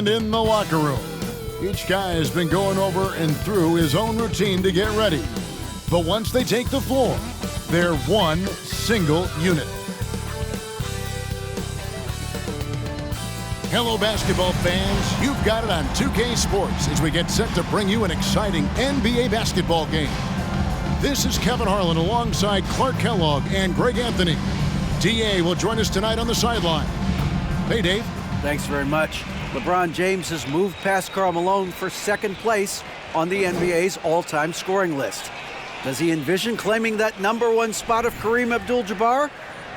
And in the locker room, each guy has been going over and through his own routine to get ready. But once they take the floor, they're one single unit. Hello, basketball fans. You've got it on 2K Sports as we get set to bring you an exciting NBA basketball game. This is Kevin Harlan alongside Clark Kellogg and Greg Anthony. DA will join us tonight on the sideline. Hey, Dave. Thanks very much. LeBron James has moved past Karl Malone for second place on the NBA's all-time scoring list. Does he envision claiming that #1 spot of Kareem Abdul-Jabbar?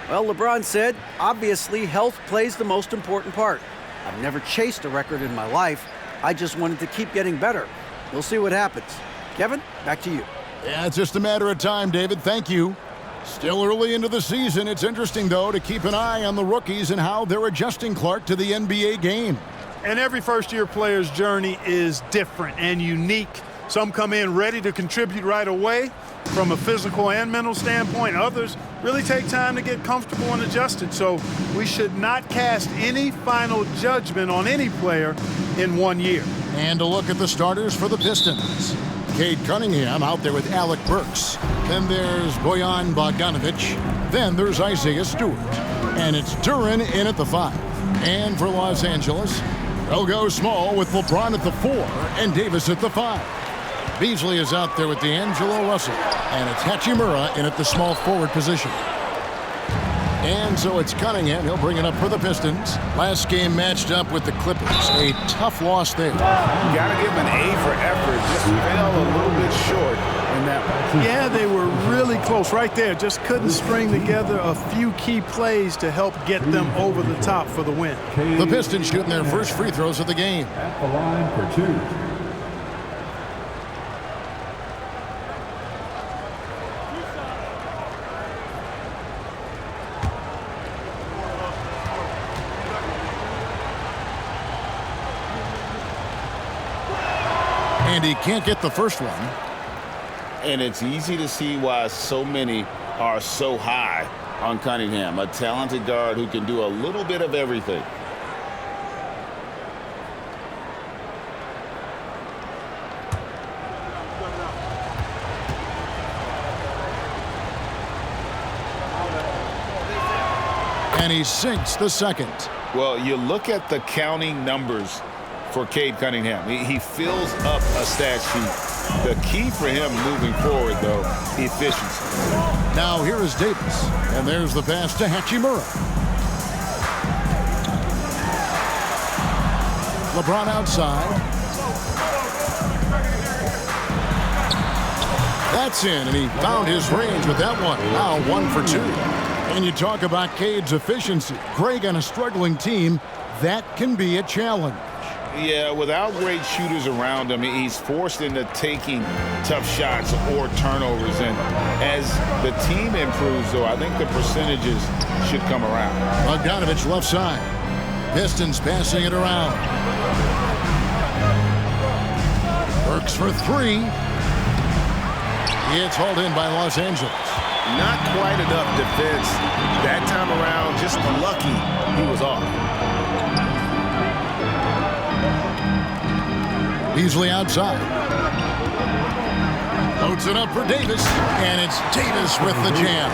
Well, LeBron said, obviously, health plays the most important part. I've never chased a record in my life. I just wanted to keep getting better. We'll see what happens. Kevin, back to you. Yeah, it's just a matter of time, David. Thank you. Still early into the season. It's interesting, though, to keep an eye on the rookies and how they're adjusting, Clark, to the NBA game. And every first-year player's journey is different and unique. Some come in ready to contribute right away from a physical and mental standpoint. Others really take time to get comfortable and adjusted. So we should not cast any final judgment on any player in 1 year. And a look at the starters for the Pistons. Cade Cunningham out there with Alec Burks. Then there's Bojan Bogdanovic. Then there's Isaiah Stewart. And it's Duren in at the 5. And for Los Angeles, they'll go small with LeBron at the 4 and Davis at the 5. Beasley is out there with D'Angelo Russell. And it's Hachimura in at the small forward position. And so it's Cunningham. He'll bring it up for the Pistons. Last game matched up with the Clippers. A tough loss there. You got to give him an A for effort. Just fell a little bit short in that one. Yeah, they were really close right there. Just couldn't string together a few key plays to help get them over the top for the win. The Pistons shooting their first free throws of the game. At the line for 2. And he can't get the first one. And it's easy to see why so many are so high on Cunningham, a talented guard who can do a little bit of everything. And he sinks the second. Well, you look at the counting numbers for Cade Cunningham. He fills up a stat sheet. The key for him moving forward, though, efficiency. Now here is Davis. And there's the pass to Hachimura. LeBron outside. That's in, and he found his range with that one. Now 1 for 2. And you talk about Cade's efficiency. Greg, on a struggling team, that can be a challenge. Yeah, without great shooters around him, he's forced into taking tough shots or turnovers. And as the team improves, though, I think the percentages should come around. Bogdanovic left side. Pistons passing it around. Burks for 3. It's hauled in by Los Angeles. Not quite enough defense that time around. Just lucky he was off. Beasley outside. Loads it up for Davis, and it's Davis with the jam.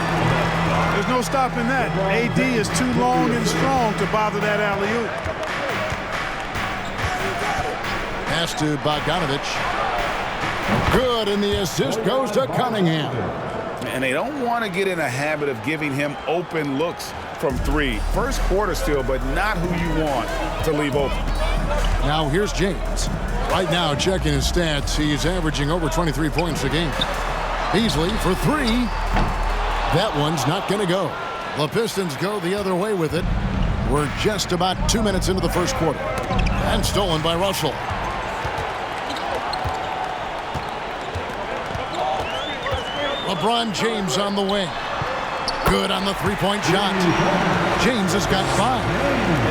There's no stopping that. AD is too long and strong to bother that alley-oop. Pass to Bogdanovic. Good, and the assist goes to Cunningham. And they don't want to get in a habit of giving him open looks from 3. First quarter still, but not who you want to leave open. Now here's James. Right now, checking his stats, he's averaging over 23 points a game. Beasley for 3. That one's not going to go. The Pistons go the other way with it. We're just about 2 minutes into the first quarter. And stolen by Russell. LeBron James on the wing. Good on the three-point shot. James has got 5.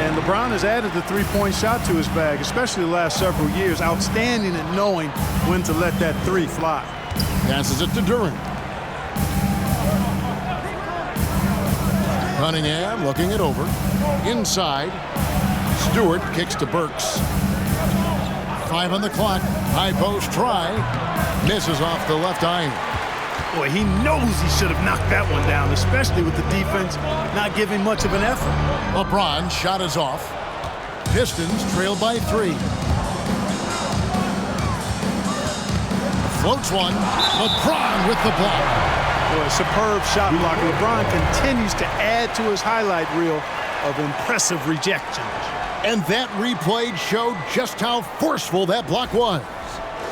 And LeBron has added the three-point shot to his bag, especially the last several years. Outstanding at knowing when to let that 3 fly. Passes it to Duren. Cunningham looking it over. Inside. Stewart kicks to Burks. 5 on the clock. High post try. Misses off the left iron. Boy, he knows he should have knocked that one down, especially with the defense not giving much of an effort. LeBron's shot is off. Pistons trail by 3. Floats one. LeBron with the block. Boy, superb shot block. LeBron continues to add to his highlight reel of impressive rejections. And that replay showed just how forceful that block was.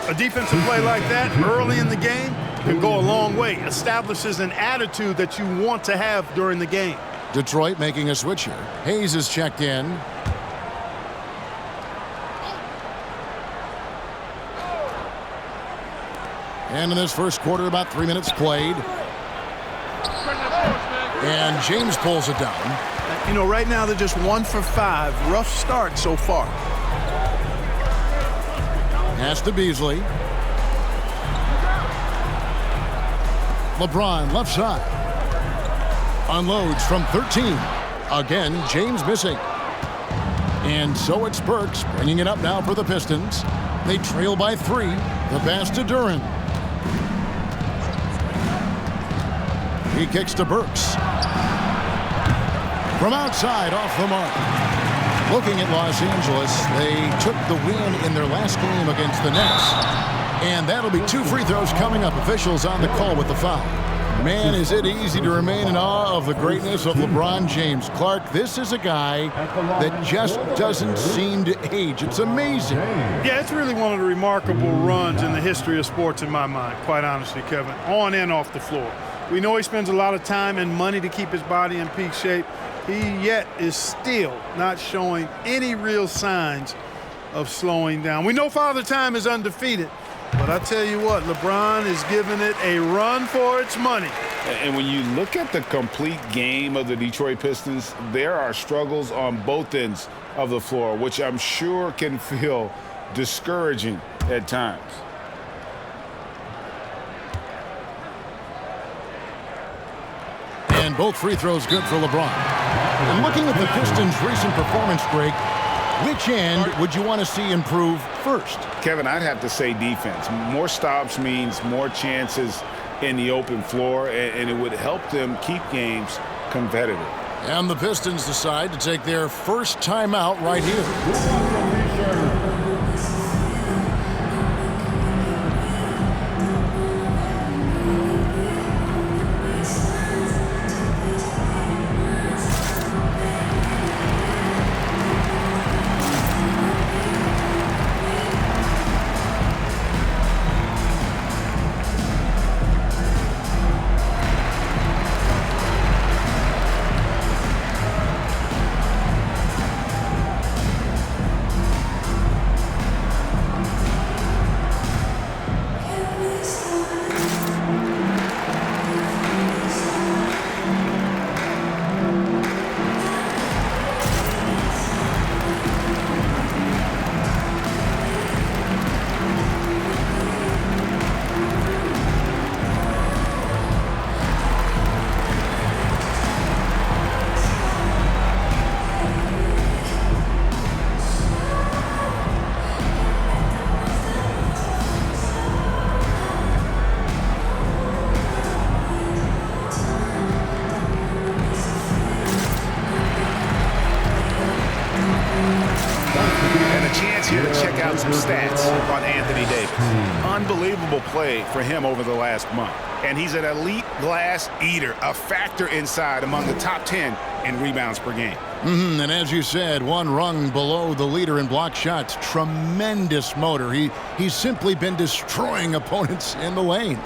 A defensive play like that early in the game can go a long way. Establishes an attitude that you want to have during the game. Detroit making a switch here. Hayes is checked in. And in this first quarter, about 3 minutes played. And James pulls it down. You know, right now they're just 1 for 5. Rough start so far. Pass to Beasley. LeBron left side. Unloads from 13. Again, James missing. And so it's Burks bringing it up now for the Pistons. They trail by 3. The pass to Duren. He kicks to Burks. From outside, off the mark. Looking at Los Angeles, they took the win in their last game against the Nets. And that'll be 2 free throws coming up. Officials on the call with the foul. Man, is it easy to remain in awe of the greatness of LeBron James. Clark, this is a guy that just doesn't seem to age. It's amazing. Yeah, it's really one of the remarkable runs in the history of sports in my mind, quite honestly, Kevin, on and off the floor. We know he spends a lot of time and money to keep his body in peak shape. He yet is still not showing any real signs of slowing down. We know Father Time is undefeated, but I tell you what, LeBron is giving it a run for its money. And when you look at the complete game of the Detroit Pistons, there are struggles on both ends of the floor, which I'm sure can feel discouraging at times. And both free throws good for LeBron. And looking at the Pistons' recent performance, Greg, which end would you want to see improve first? Kevin, I'd have to say defense. More stops means more chances in the open floor, and it would help them keep games competitive. And the Pistons decide to take their first timeout right here. Some stats on Anthony Davis. Unbelievable play for him over the last month. And he's an elite glass eater, a factor inside among the top 10 in rebounds per game. And as you said, 1 rung below the leader in block shots. Tremendous motor. He's simply been destroying opponents in the lane.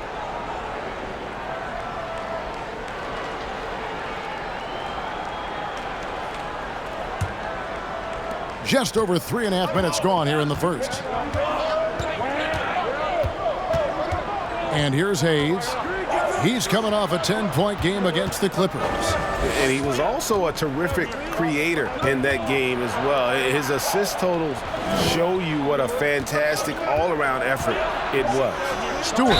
Just over 3.5 minutes gone here in the first. And here's Hayes. He's coming off a 10-point game against the Clippers. And he was also a terrific creator in that game as well. His assist totals show you what a fantastic all-around effort it was. Stewart.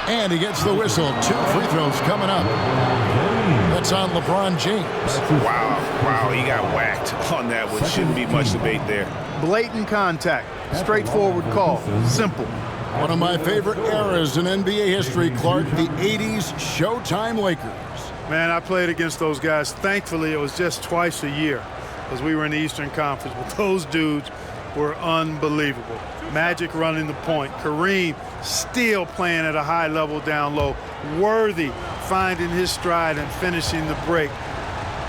And he gets the whistle. 2 free throws coming up. That's on LeBron James. Wow, he got whacked on that one. Shouldn't be much debate there. blatant contact. Straightforward call. Simple. One of my favorite eras in NBA history, Clark, the 80s Showtime Lakers. Man, I played against those guys. Thankfully, it was just twice a year because we were in the Eastern Conference. But those dudes were unbelievable. Magic running the point. Kareem still playing at a high level down low. Worthy finding his stride and finishing the break.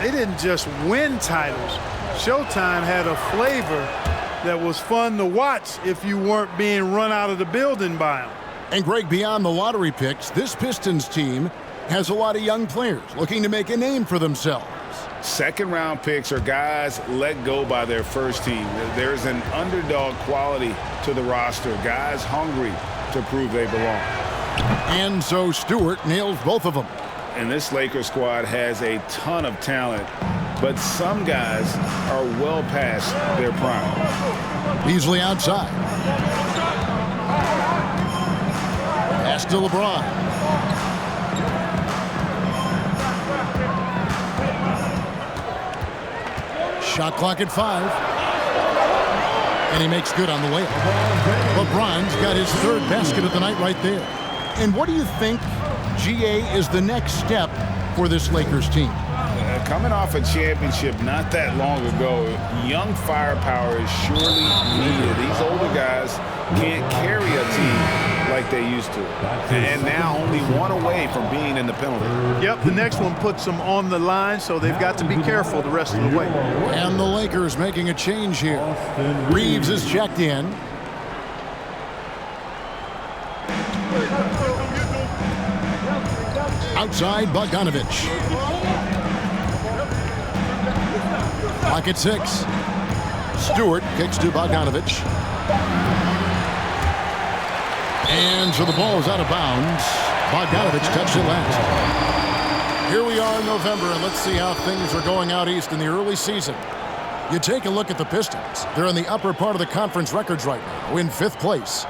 They didn't just win titles. Showtime had a flavor that was fun to watch if you weren't being run out of the building by them. And Greg, beyond the lottery picks, this Pistons team has a lot of young players looking to make a name for themselves. Second-round picks are guys let go by their first team. There's an underdog quality to the roster, guys hungry to prove they belong. And so Stewart nails both of them. And this Lakers squad has a ton of talent, but some guys are well past their prime. Beasley outside. Pass to LeBron. Shot clock at 5. And he makes good on the layup. LeBron's got his third basket of the night right there. And what do you think, GA, is the next step for this Lakers team? Coming off a championship not that long ago, young firepower is surely needed. These older guys can't carry a team like they used to. And now only one away from being in the penalty. Yep, the next one puts them on the line, so they've got to be careful the rest of the way. And the Lakers making a change here. Reeves is checked in. Outside, Bogdanovich. Clock at 6. Stewart kicks to Bogdanovich. And so the ball is out of bounds. Bogdanovich touched it last. Here we are in November, and let's see how things are going out east in the early season. You take a look at the Pistons. They're in the upper part of the conference records right now, in 5th place.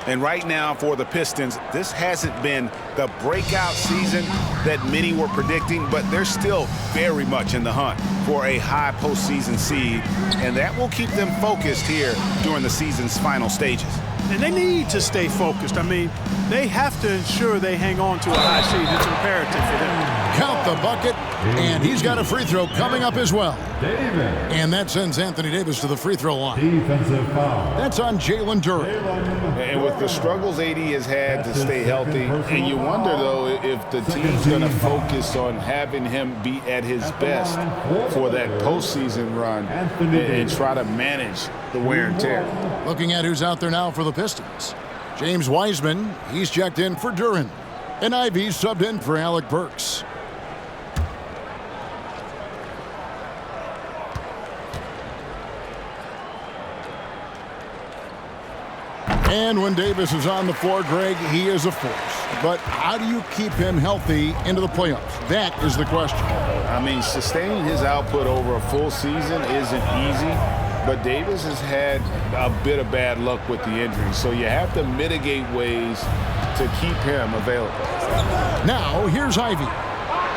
And right now for the Pistons, this hasn't been the breakout season that many were predicting, but they're still very much in the hunt for a high postseason seed, and that will keep them focused here during the season's final stages. And they need to stay focused. I mean, they have to ensure they hang on to a high seed. It's imperative for them. Count the bucket, and he's got a free throw coming up as well. And that sends Anthony Davis to the free throw line. Defensive foul. That's on Jalen Duren. And with the struggles AD has had to stay healthy, and you wonder, though, if the team's going to focus on having him be at his best for that postseason run and try to manage the wear and tear. Looking at who's out there now for the Pistons. James Wiseman, he's checked in for Duren. And Ivy subbed in for Alec Burks. And when Davis is on the floor, Greg, he is a force. But how do you keep him healthy into the playoffs? That is the question. I mean, sustaining his output over a full season isn't easy, but Davis has had a bit of bad luck with the injury, so you have to mitigate ways to keep him available. Now, here's Ivy.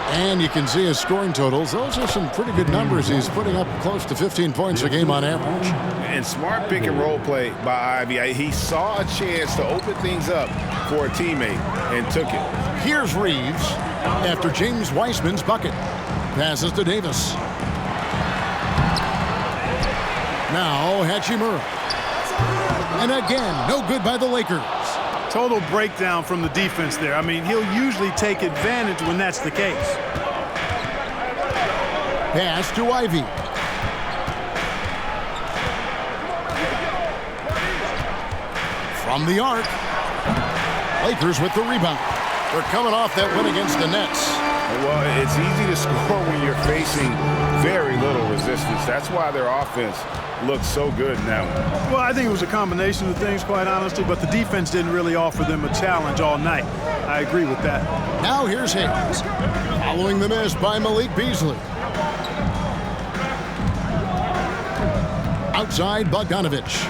And you can see his scoring totals. Those are some pretty good numbers. He's putting up close to 15 points a game on average. And smart pick and roll play by Ivy. He saw a chance to open things up for a teammate and took it. Here's Reeves after James Wiseman's bucket. Passes to Davis. Now Hachimura. And again, no good by the Lakers. Total breakdown from the defense there. I mean, he'll usually take advantage when that's the case. Pass to Ivy. From the arc. Lakers with the rebound. They're coming off that win against the Nets. Well, it's easy to score when you're facing very little resistance. That's why their offense looks so good now. Well, I think it was a combination of things, quite honestly, but the defense didn't really offer them a challenge all night. I agree with that. Now here's Hayes. Following the miss by Malik Beasley. Outside, Bogdanovich.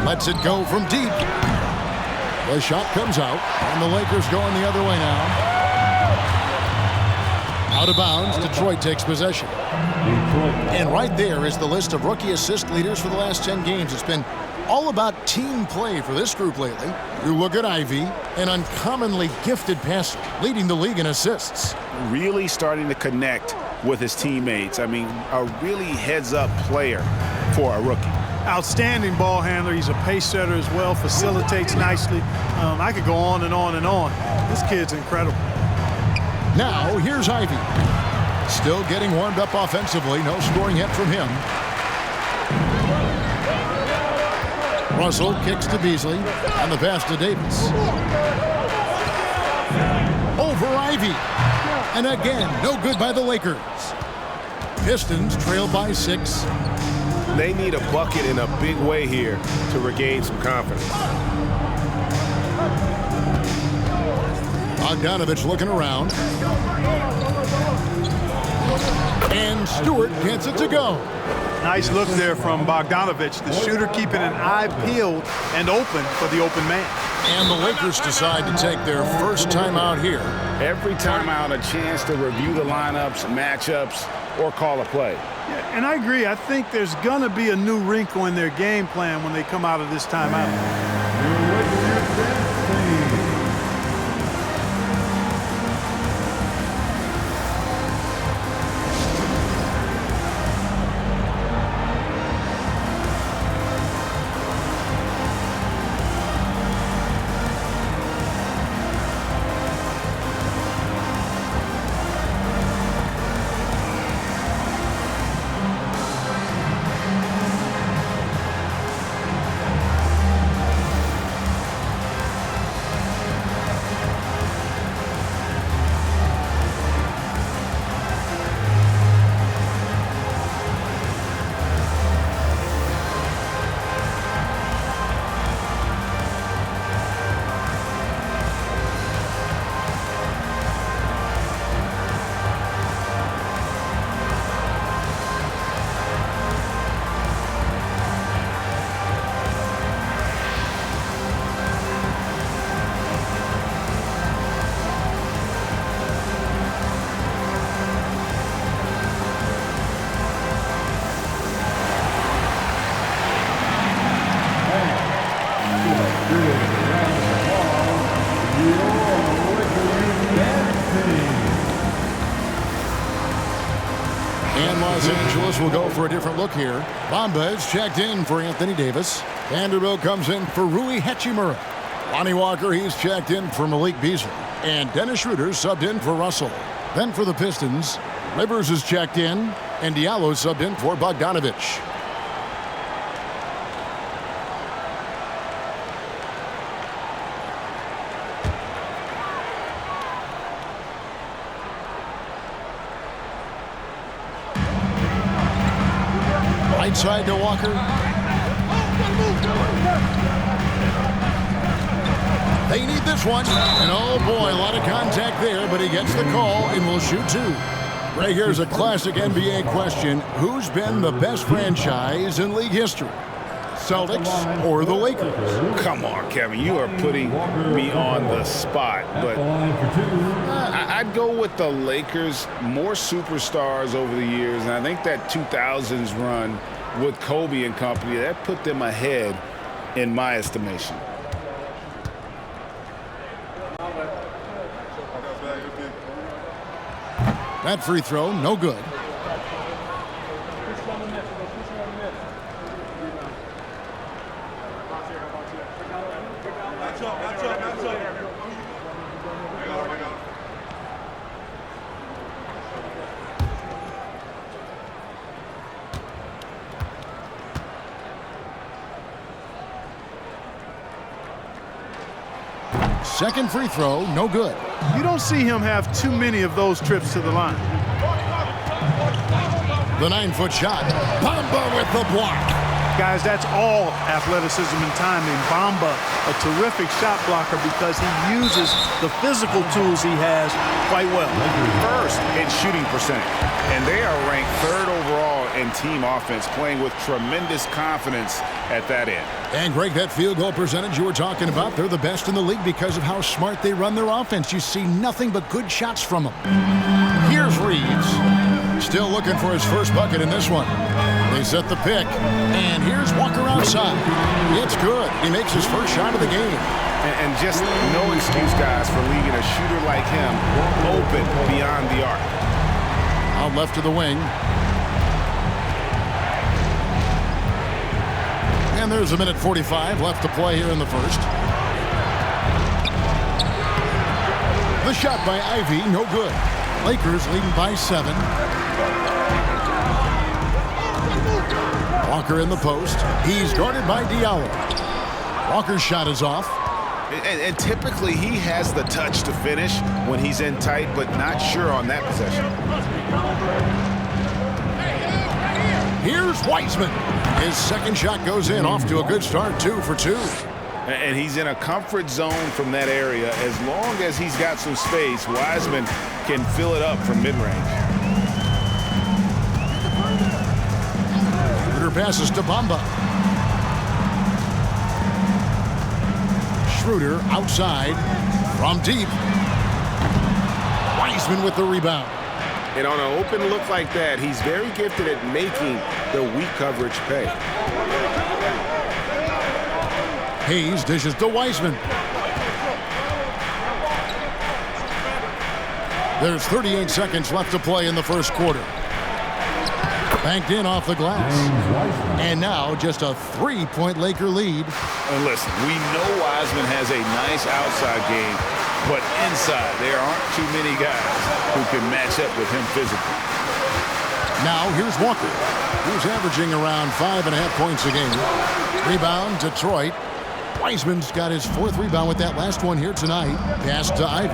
Lets it go from deep. The shot comes out, and the Lakers going the other way now. Out of bounds, Detroit takes possession. And right there is the list of rookie assist leaders for the last 10 games. It's been all about team play for this group lately. You look at Ivy, an uncommonly gifted passer, leading the league in assists. Really starting to connect with his teammates. I mean, a really heads-up player for a rookie. Outstanding ball handler. He's a pace setter as well, facilitates nicely. I could go on and on and on. This kid's incredible. Now, here's Ivy. Still getting warmed up offensively. No scoring hit from him. Russell kicks to Beasley, and the pass to Davis. Over Ivy. And again, no good by the Lakers. Pistons trail by 6. They need a bucket in a big way here to regain some confidence. Bogdanovich looking around. And Stewart gets it to go. Nice look there from Bogdanovich, the shooter keeping an eye peeled and open for the open man. And the Lakers decide to take their first timeout here. Every timeout, a chance to review the lineups, matchups, or call a play. Yeah, and I agree. I think there's going to be a new wrinkle in their game plan when they come out of this timeout. And Los Angeles will go for a different look here. Bamba is checked in for Anthony Davis. Vanderbilt comes in for Rui Hachimura. Lonnie Walker, he's checked in for Malik Beasley. And Dennis Schroeder subbed in for Russell. Then for the Pistons, Rivers is checked in, and Diallo subbed in for Bogdanovich. Right side to Walker. They need this one. And oh boy, a lot of contact there, but he gets the call and will shoot 2. Right here's a classic NBA question. Who's been the best franchise in league history? Celtics or the Lakers? Come on, Kevin, you are putting me on the spot, but I'd go with the Lakers. More superstars over the years, and I think that 2000s run with Kobe and company, that put them ahead in my estimation. That free throw, no good. Second free throw, no good. You don't see him have too many of those trips to the line. The 9-foot shot. Bamba with the block. Guys, that's all athleticism and timing. Bamba, a terrific shot blocker because he uses the physical tools he has quite well. First in shooting percentage, and they are ranked 3rd overall in team offense, playing with tremendous confidence at that end. And Greg, that field goal percentage you were talking about, they're the best in the league because of how smart they run their offense. You see nothing but good shots from them. Here Here's Reeves. Still looking for his first bucket in this one. They set the pick. And here's Walker outside. It's good. He makes his first shot of the game. And just no excuse, guys, for leaving a shooter like him open beyond the arc. Out left to the wing. And there's a minute 45 left to play here in the first. The shot by Ivy, no good. Lakers leading by 7. Walker in the post. He's guarded by Diallo. Walker's shot is off. And typically he has the touch to finish when he's in tight, but not sure on that possession. Here's Wiseman. His second shot goes in, off to a good start, 2 for 2. And he's in a comfort zone from that area. As long as he's got some space, Wiseman can fill it up from mid-range. Schroeder passes to Bamba. Schroeder outside from deep. Wiseman with the rebound. And on an open look like that, he's very gifted at making the weak coverage pay. Hayes dishes to Wiseman. There's 38 seconds left to play in the first quarter. Banked in off the glass. And now just a 3-point Laker lead. And listen, we know Wiseman has a nice outside game, but inside there aren't too many guys who can match up with him physically. Now here's Walker, who's averaging around 5.5 points a game. Rebound, Detroit. Wiseman's got his 4th rebound with that last one here tonight. Pass to Ivy.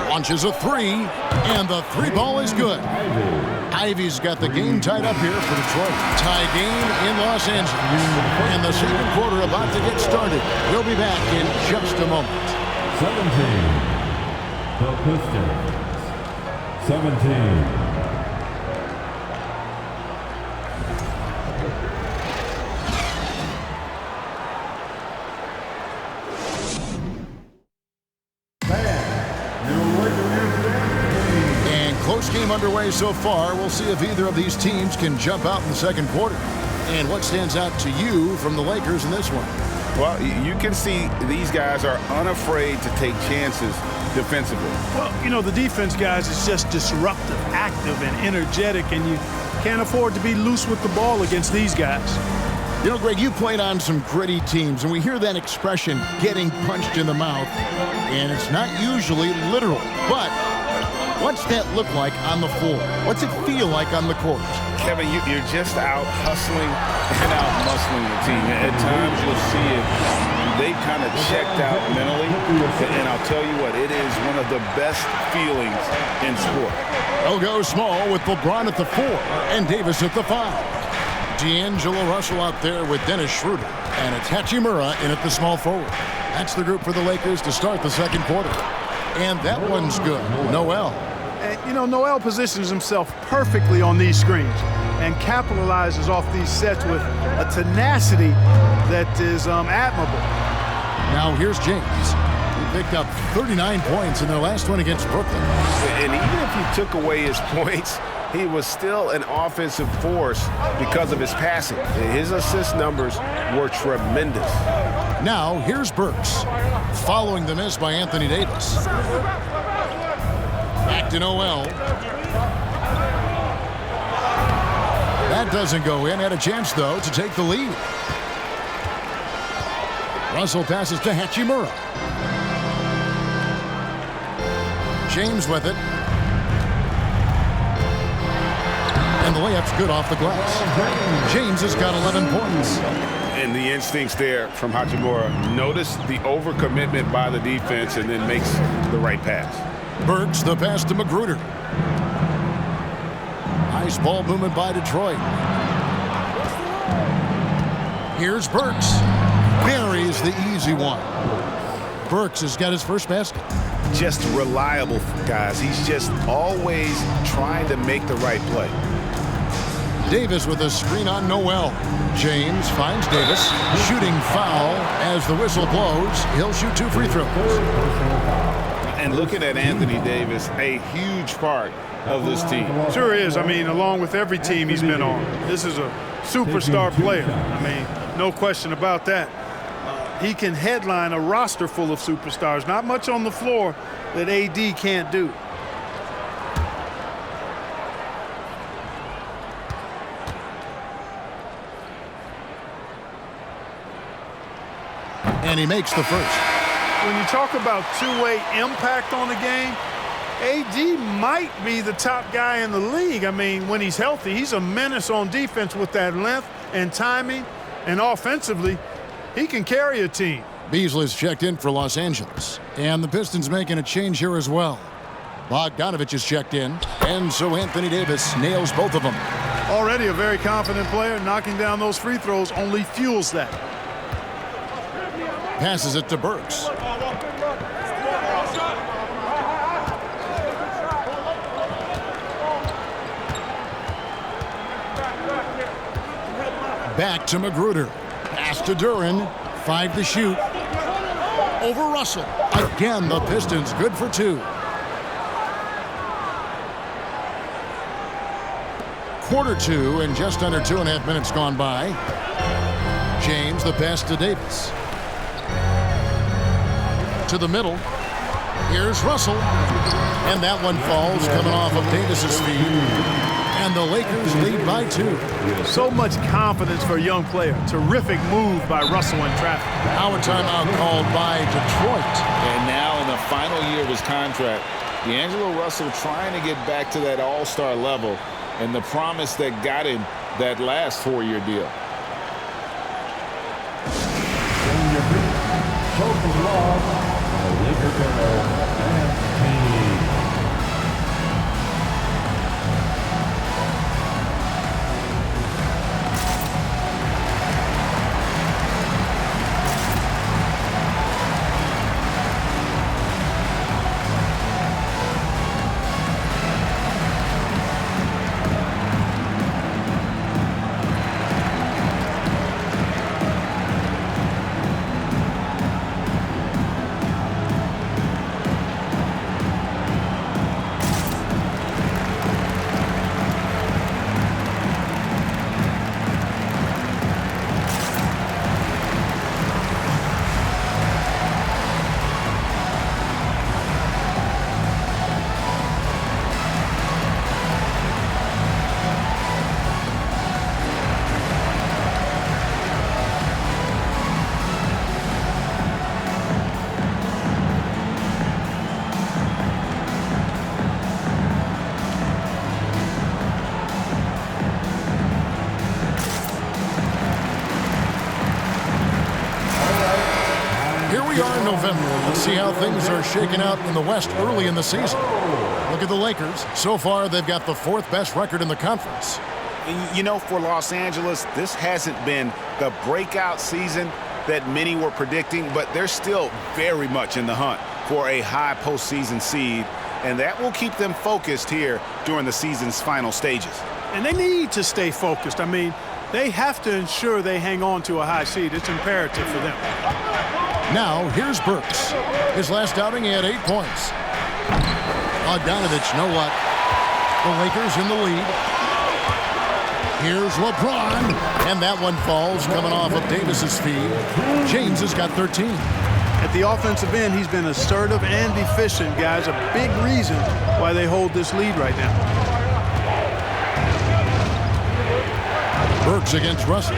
Launches a 3, and the 3 ball is good. Ivy's got the game tied up here for Detroit. Tie game in Los Angeles. And the second quarter about to get started. We'll be back in just a moment. 17. The Pistons. 17. Game underway so far. We'll see if either of these teams can jump out in the second quarter. And what stands out to you from the Lakers in this one? Well, you can see these guys are unafraid to take chances defensively. Well, you know, the defense, guys, is just disruptive, active, and energetic, and you can't afford to be loose with the ball against these guys. You know, Greg, you played on some gritty teams, and we hear that expression, getting punched in the mouth, and it's not usually literal, but what's that look like on the floor? What's it feel like on the court? Kevin, you're just out hustling and out muscling the team. At times you'll see it. They've kind of checked out mentally. And I'll tell you what, it is one of the best feelings in sport. They'll go small with LeBron at the 4 and Davis at the 5. D'Angelo Russell out there with Dennis Schroeder. And it's Hachimura in at the small forward. That's the group for the Lakers to start the second quarter. And that one's good. Noel. And, you know, Noel positions himself perfectly on these screens and capitalizes off these sets with a tenacity that is admirable. Now here's James. He picked up 39 points in their last one against Brooklyn. And even if you took away his points, he was still an offensive force because of his passing. His assist numbers were tremendous. Now here's Burks, following the miss by Anthony Davis. Back to Noel. That doesn't go in. Had a chance, though, to take the lead. Russell passes to Hachimura. James with it. And the layup's good off the glass. James has got 11 points. And the instincts there from Hachimura. Notice the overcommitment by the defense and then makes the right pass. Burks, the pass to Magruder. Nice ball movement by Detroit. Here's Burks. Buries the easy one. Burks has got his first basket. Just reliable, guys. He's just always trying to make the right play. Davis with a screen on Noel. James finds Davis. Shooting foul as the whistle blows. He'll shoot 2 free throws. And looking at Anthony Davis, a huge part of this team. Sure is. I mean, along with every team he's been on, this is a superstar player. I mean, no question about that. He can headline a roster full of superstars. Not much on the floor that AD can't do. And he makes the first. When you talk about two-way impact on the game, AD might be the top guy in the league. I mean, when he's healthy, he's a menace on defense with that length and timing. And offensively, he can carry a team. Beasley's checked in for Los Angeles. And the Pistons making a change here as well. Bogdanovich is checked in. And so Anthony Davis nails both of them. Already a very confident player. Knocking down those free throws only fuels that. Passes it to Burks. Back to Magruder. Pass to Duran. 5 to shoot. Over Russell. Again, the Pistons good for 2. Quarter 2 and just under 2.5 minutes gone by. James, the pass to Davis. To the middle. Here's Russell. And that one falls coming off of Davis's feet. And the Lakers lead by 2. So much confidence for a young player. Terrific move by Russell in traffic. Now a timeout called by Detroit. And now in the final year of his contract, D'Angelo Russell trying to get back to that all-star level and the promise that got him that last 4-year deal. Let's see how things are shaking out in the West early in the season. Look at the Lakers. So far, they've got the 4th best record in the conference. You know, for Los Angeles, this hasn't been the breakout season that many were predicting, but they're still very much in the hunt for a high postseason seed, and that will keep them focused here during the season's final stages. And they need to stay focused. I mean, they have to ensure they hang on to a high seed. It's imperative for them. Now, here's Burks. His last outing, he had 8 points. Bogdanovich, no luck. The Lakers in the lead. Here's LeBron. And that one falls coming off of Davis's feed. James has got 13. At the offensive end, he's been assertive and efficient, guys. A big reason why they hold this lead right now. Burks against Russell.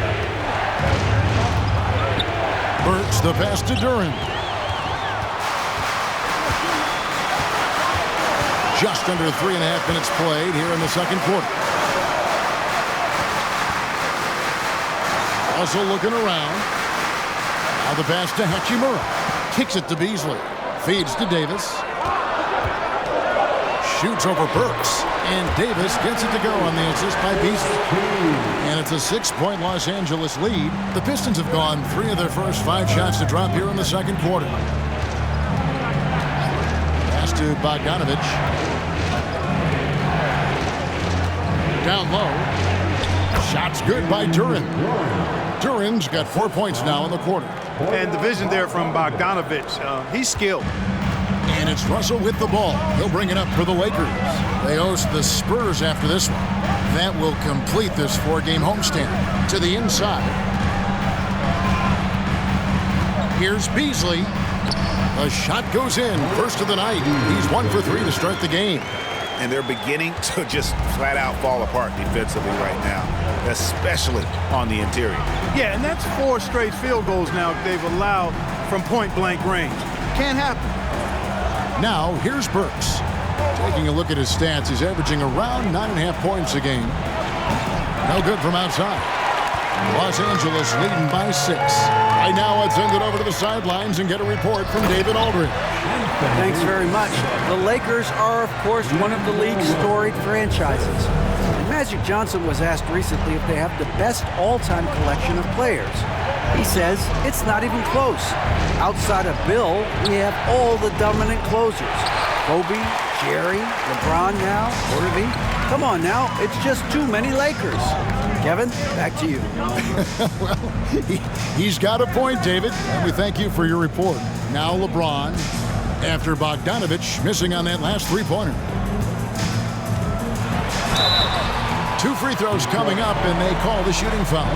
Burks, the pass to Duran. Just under 3.5 minutes played here in the second quarter. Also looking around. Now the pass to Hachimura. Kicks it to Beasley. Feeds to Davis. Shoots over Burks. And Davis gets it to go on the assist by Beasley. And it's a 6-point Los Angeles lead. The Pistons have gone 3 of their first 5 shots to drop here in the second quarter. Pass to Bogdanovich. Down low. Shot's good by Duren. Duren's got 4 points now in the quarter. And the vision there from Bogdanovich. He's skilled. And it's Russell with the ball. He'll bring it up for the Lakers. They host the Spurs after this one. That will complete this 4-game homestand. To the inside. Here's Beasley. The shot goes in. First of the night. He's 1 for 3 to start the game. And they're beginning to just flat out fall apart defensively right now, especially on the interior. Yeah, and that's 4 straight field goals now they've allowed from point-blank range. Can't happen. Now, here's Burks. Taking a look at his stats, he's averaging around 9.5 points a game. No good from outside. Los Angeles leading by 6. Right now, let's send it over to the sidelines and get a report from David Aldridge. Thanks very much. The Lakers are, of course, one of the league's storied franchises. And Magic Johnson was asked recently if they have the best all-time collection of players. He says it's not even close. Outside of Bill, we have all the dominant closers. Kobe, Jerry, LeBron now, Irving. Come on now, it's just too many Lakers. Kevin, back to you. Well, he's got a point, David, and we thank you for your report. Now LeBron, after Bogdanovich missing on that last three-pointer. 2 free throws coming up, and they call the shooting foul.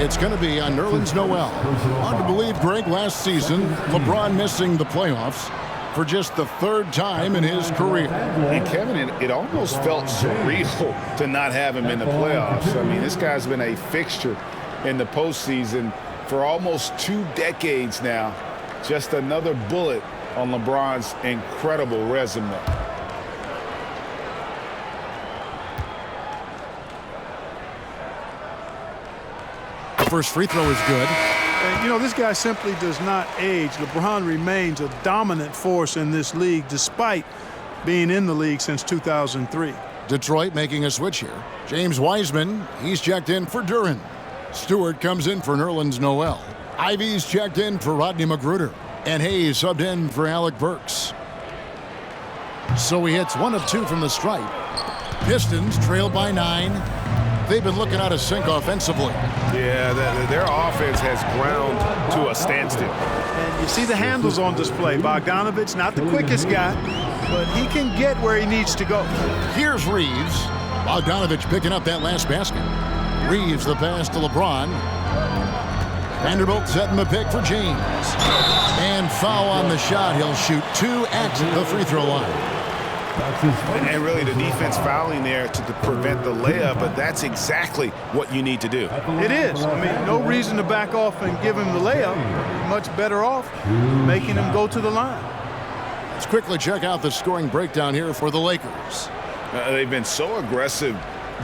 It's going to be on Nerlens Noel. Hard to believe, Greg, last season, LeBron missing the playoffs for just the 3rd time in his career. And Kevin, it almost felt surreal to not have him in the playoffs. I mean, this guy's been a fixture in the postseason for almost 2 decades now. Just another bullet on LeBron's incredible resume. First free throw is good. And, you know, this guy simply does not age. LeBron remains a dominant force in this league despite being in the league since 2003. Detroit making a switch here. James Wiseman, he's checked in for Duren. Stewart comes in for Nerlens Noel. Ivy's checked in for Rodney Magruder. And Hayes subbed in for Alec Burks. So he hits 1 of 2 from the stripe. Pistons trail by 9. They've been looking out of sync offensively. Yeah, their offense has ground to a standstill. And you see the handles on display. Bogdanovich, not the quickest guy, but he can get where he needs to go. Here's Reeves. Bogdanovich picking up that last basket. Reeves the pass to LeBron. Vanderbilt setting the pick for James. And foul on the shot. He'll shoot 2 at the free throw line. And really the defense fouling there to prevent the layup, but that's exactly what you need to do. It is. I mean, no reason to back off and give him the layup. Much better off making him go to the line. Let's quickly check out the scoring breakdown here for the Lakers. They've been so aggressive,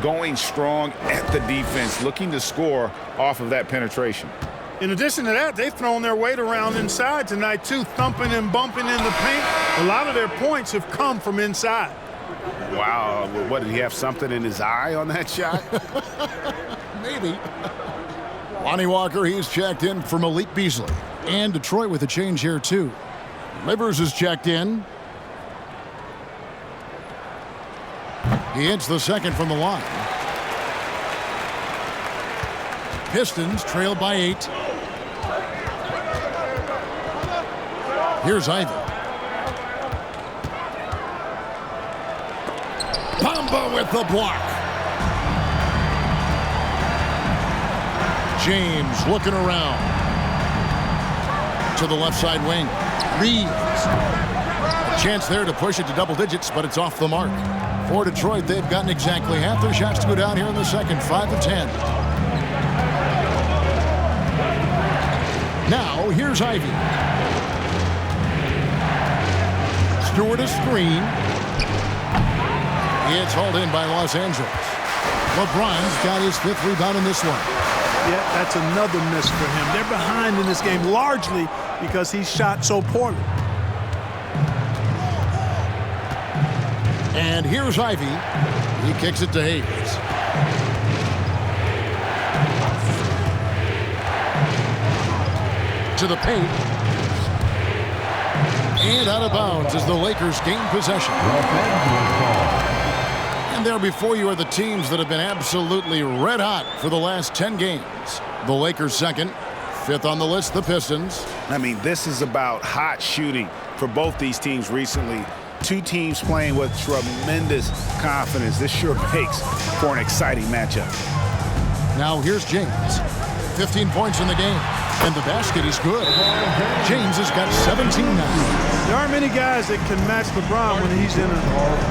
going strong at the defense, looking to score off of that penetration. In addition to that, they've thrown their weight around inside tonight, too, thumping and bumping in the paint. A lot of their points have come from inside. Wow. What, did he have something in his eye on that shot? Maybe. Lonnie Walker, he's checked in for Malik Beasley. And Detroit with a change here, too. Livers is checked in. He hits the second from the line. Pistons trail by 8. Here's Ivy. Bamba with the block. James looking around. To the left side wing. Reeves. A chance there to push it to double digits, but it's off the mark. For Detroit, they've gotten exactly half their shots to go down here in the second, 5 of 10. Now, here's Ivy. Stewart a screen. It's hauled in by Los Angeles. LeBron's got his 5th rebound in this one. Yeah, that's another miss for him. They're behind in this game largely because he shot so poorly. And here's Ivy. He kicks it to Hayes. To the paint. And out of bounds as the Lakers gain possession. And And there before you are the teams that have been absolutely red hot for the last 10 games. The Lakers second, fifth on the list, the Pistons. I mean, this is about hot shooting for both these teams recently. Two teams playing with tremendous confidence. This sure makes for an exciting matchup. Now here's James. 15 points in the game. And the basket is good. James has got 17 now. There aren't many guys that can match LeBron when he's in a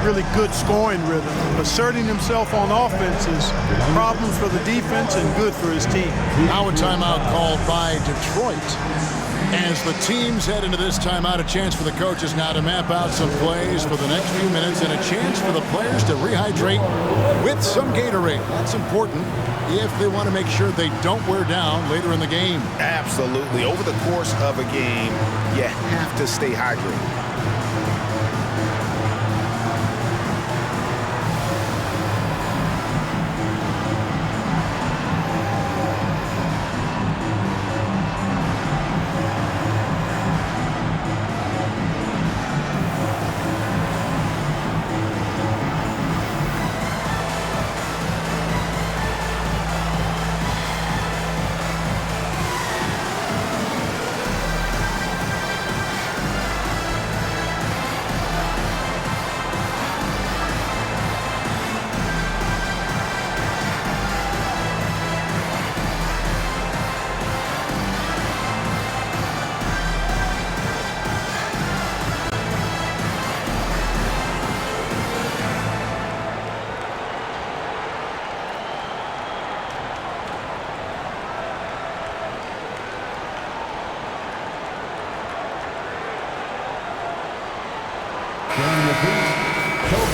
really good scoring rhythm. Asserting himself on offense is problems for the defense and good for his team. Now a timeout called by Detroit. As the teams head into this timeout, a chance for the coaches now to map out some plays for the next few minutes and a chance for the players to rehydrate with some Gatorade. That's important if they want to make sure they don't wear down later in the game. Absolutely. Over the course of a game, you have to stay hydrated.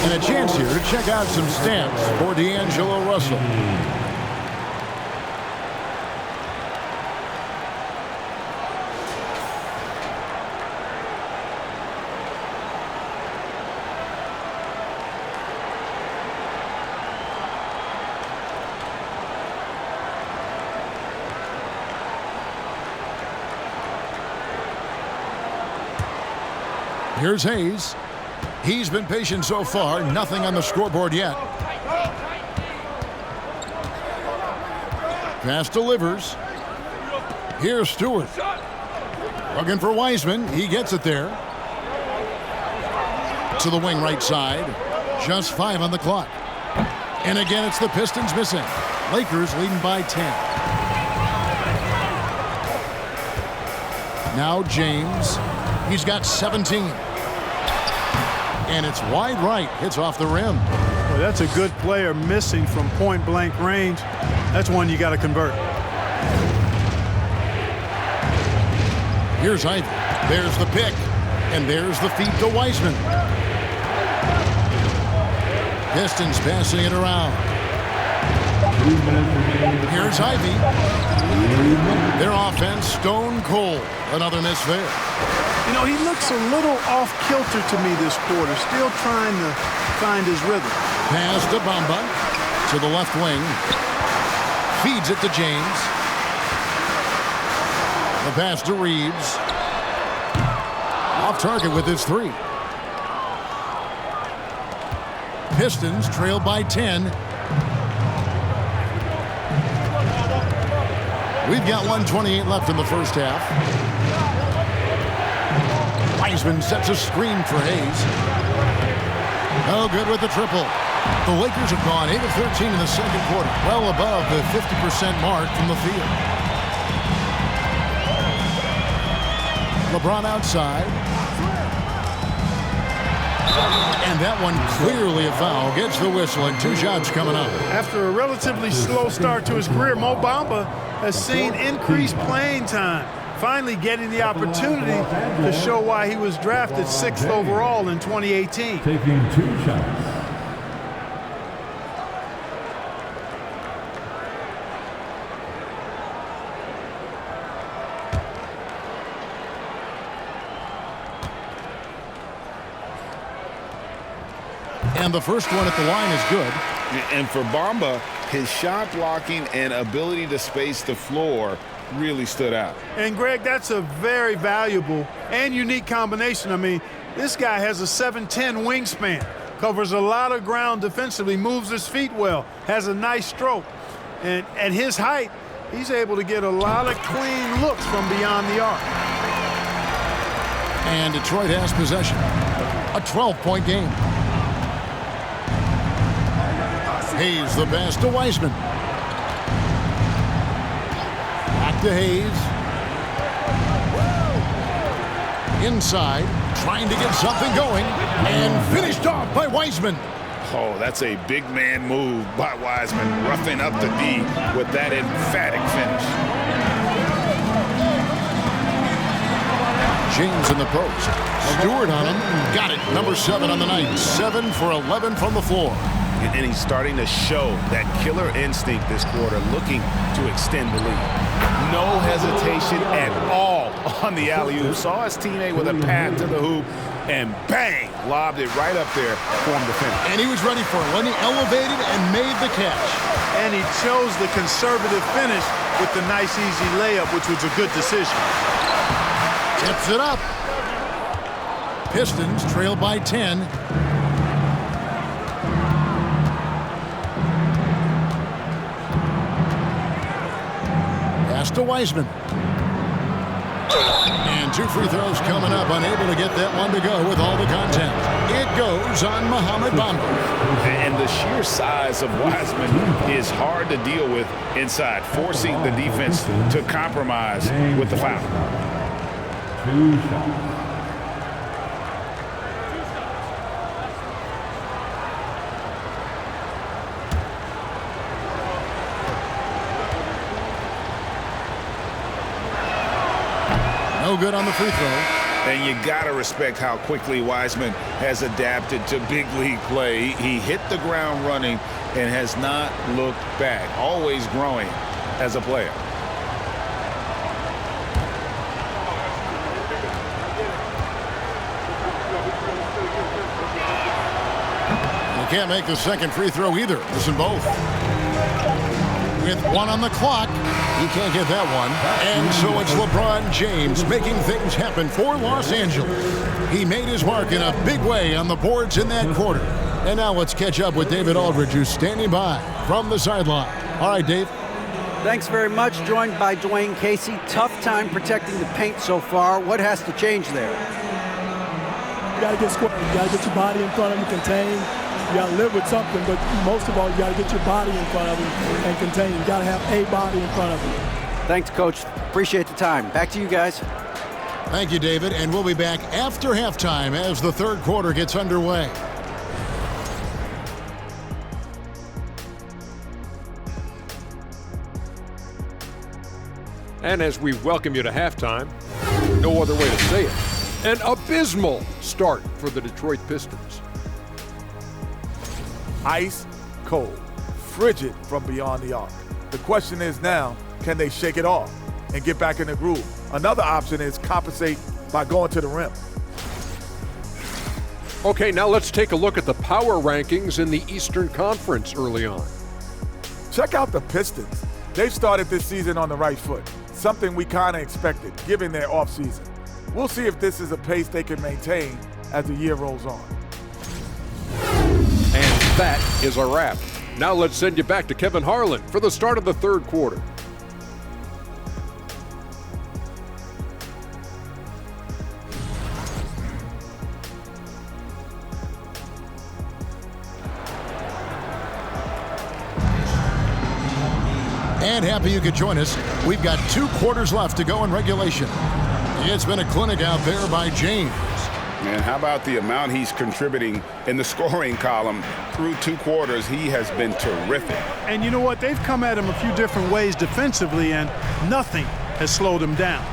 And a chance here to check out some stamps for D'Angelo Russell. Here's Hayes. He's been patient so far. Nothing on the scoreboard yet. Pass delivers. Here's Stewart. Looking for Wiseman. He gets it there. To the wing right side. Just 5 on the clock. And again, it's the Pistons missing. Lakers leading by 10. Now James. He's got 17. And it's wide right. Hits off the rim. Well, that's a good player missing from point-blank range. That's one you got to convert. Here's Ivy. There's the pick. And there's the feed to Wiseman. Pistons passing it around. Here's Ivy. Their offense stone cold. Another miss there. You know, he looks a little off-kilter to me this quarter, still trying to find his rhythm. Pass to Bamba, to the left wing. Feeds it to James. The pass to Reeves. Off target with his 3. Pistons trail by 10. We've got 1:28 left in the first half. Wiseman sets a screen for Hayes. No good with the triple. The Lakers have gone 8 of 13 in the second quarter, well above the 50% mark from the field. LeBron outside. And that one clearly a foul. Gets the whistle and 2 shots coming up. After a relatively slow start to his career, Mo Bamba has seen increased playing time. Finally getting the opportunity to show why he was drafted 6th overall in 2018. Taking 2 shots. And the first one at the line is good. And for Bamba, his shot blocking and ability to space the floor really stood out. And Greg, that's a very valuable and unique combination. I mean, this guy has a 7'10" wingspan. covers a lot of ground defensively, moves his feet well, has a nice stroke. And at his height, he's able to get a lot of clean looks from beyond the arc. And Detroit has possession. A 12-point game. Hayes the pass to Wiseman. Back to Hayes. Inside, trying to get something going, and finished off by Wiseman. Oh, that's a big man move by Wiseman, roughing up the D with that emphatic finish. James in the post. Stewart on him. Got it. Number 7 on the night. 7 for 11 from the floor. And he's starting to show that killer instinct this quarter, looking to extend the lead. No hesitation at all on the alley-oop. Saw his teammate with a path to the hoop, and bang, lobbed it right up there for him to finish. And he was ready for it when he elevated and made the catch. And he chose the conservative finish with the nice, easy layup, which was a good decision. Tips it up. Pistons trail by 10. Pass to Wiseman. And 2 free throws coming up. Unable to get that one to go with all the contact. It goes on Mohamed Bamba. And the sheer size of Wiseman is hard to deal with inside, forcing the defense to compromise with the foul. 2 shots. No good on the free throw. And you got to respect how quickly Wiseman has adapted to big league play. He hit the ground running and has not looked back, always growing as a player. You can't make the second free throw either. Listen both. With 1 on the clock, he can't get that one. And so it's LeBron James making things happen for Los Angeles. He made his mark in a big way on the boards in that quarter. And now let's catch up with David Aldridge, who's standing by from the sideline. All right, Dave. Thanks very much. Joined by Dwayne Casey. Tough time protecting the paint so far. What has to change there? You got to get square. You got to get your body in front of him, contain. You got to live with something, but most of all, you got to get your body in front of him and contain. You got to have a body in front of him. Thanks, Coach. Appreciate the time. Back to you guys. Thank you, David. And we'll be back after halftime as the third quarter gets underway. And as we welcome you to halftime, no other way to say it, an abysmal start for the Detroit Pistons. Ice cold, frigid from beyond the arc. The question is now, can they shake it off and get back in the groove? Another option is compensate by going to the rim. Okay, now let's take a look at the power rankings in the Eastern Conference early on. Check out the Pistons. They've started this season on the right foot, something we kind of expected given their offseason. We'll see if this is a pace they can maintain as the year rolls on. And that is a wrap. Now let's send you back to Kevin Harlan for the start of the third quarter. And happy you could join us. We've got 2 quarters left to go in regulation. It's been a clinic out there by James. And how about the amount he's contributing in the scoring column through 2 quarters? He has been terrific. And you know what? They've come at him a few different ways defensively, and nothing has slowed him down.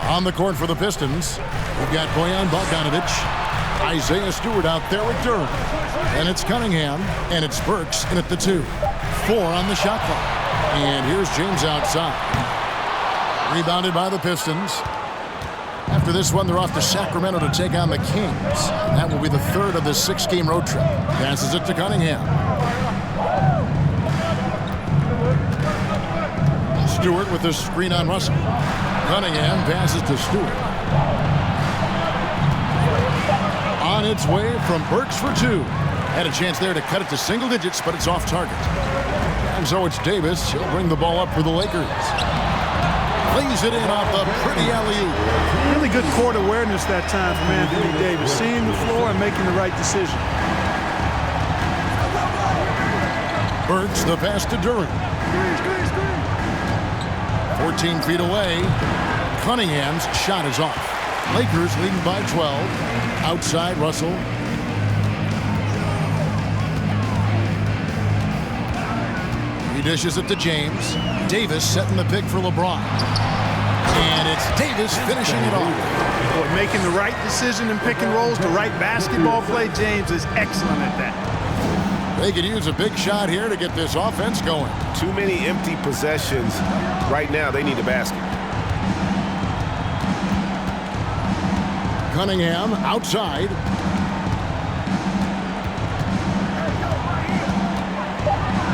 On the court for the Pistons, we've got Bojan Bogdanovic, Isaiah Stewart out there with Durant. And it's Cunningham, and it's Burks in at the 2. 4 on the shot clock. And here's James outside. Rebounded by the Pistons. After this one, they're off to Sacramento to take on the Kings. And that will be the 3rd of this 6-game road trip. Passes it to Cunningham. Stewart with the screen on Russell. Cunningham passes to Stewart. on its way from Burks for two. Had a chance there to cut it to single digits, but it's off target. And so it's Davis. He'll bring the ball up for the Lakers. Plays it in off the pretty alley-oop. Really good court awareness that time from Anthony Davis, seeing the floor and making the right decision. Burks, the pass to Duran. 14 feet away. Cunningham's shot is off. Lakers leading by 12. Outside, Russell. He dishes it to James. Davis setting the pick for LeBron. And it's Davis finishing it off. Boy, making the right decision in pick and rolls, the right basketball play. James is excellent at that. They could use a big shot here to get this offense going. Too many empty possessions. Right now, they need a basket. Cunningham outside.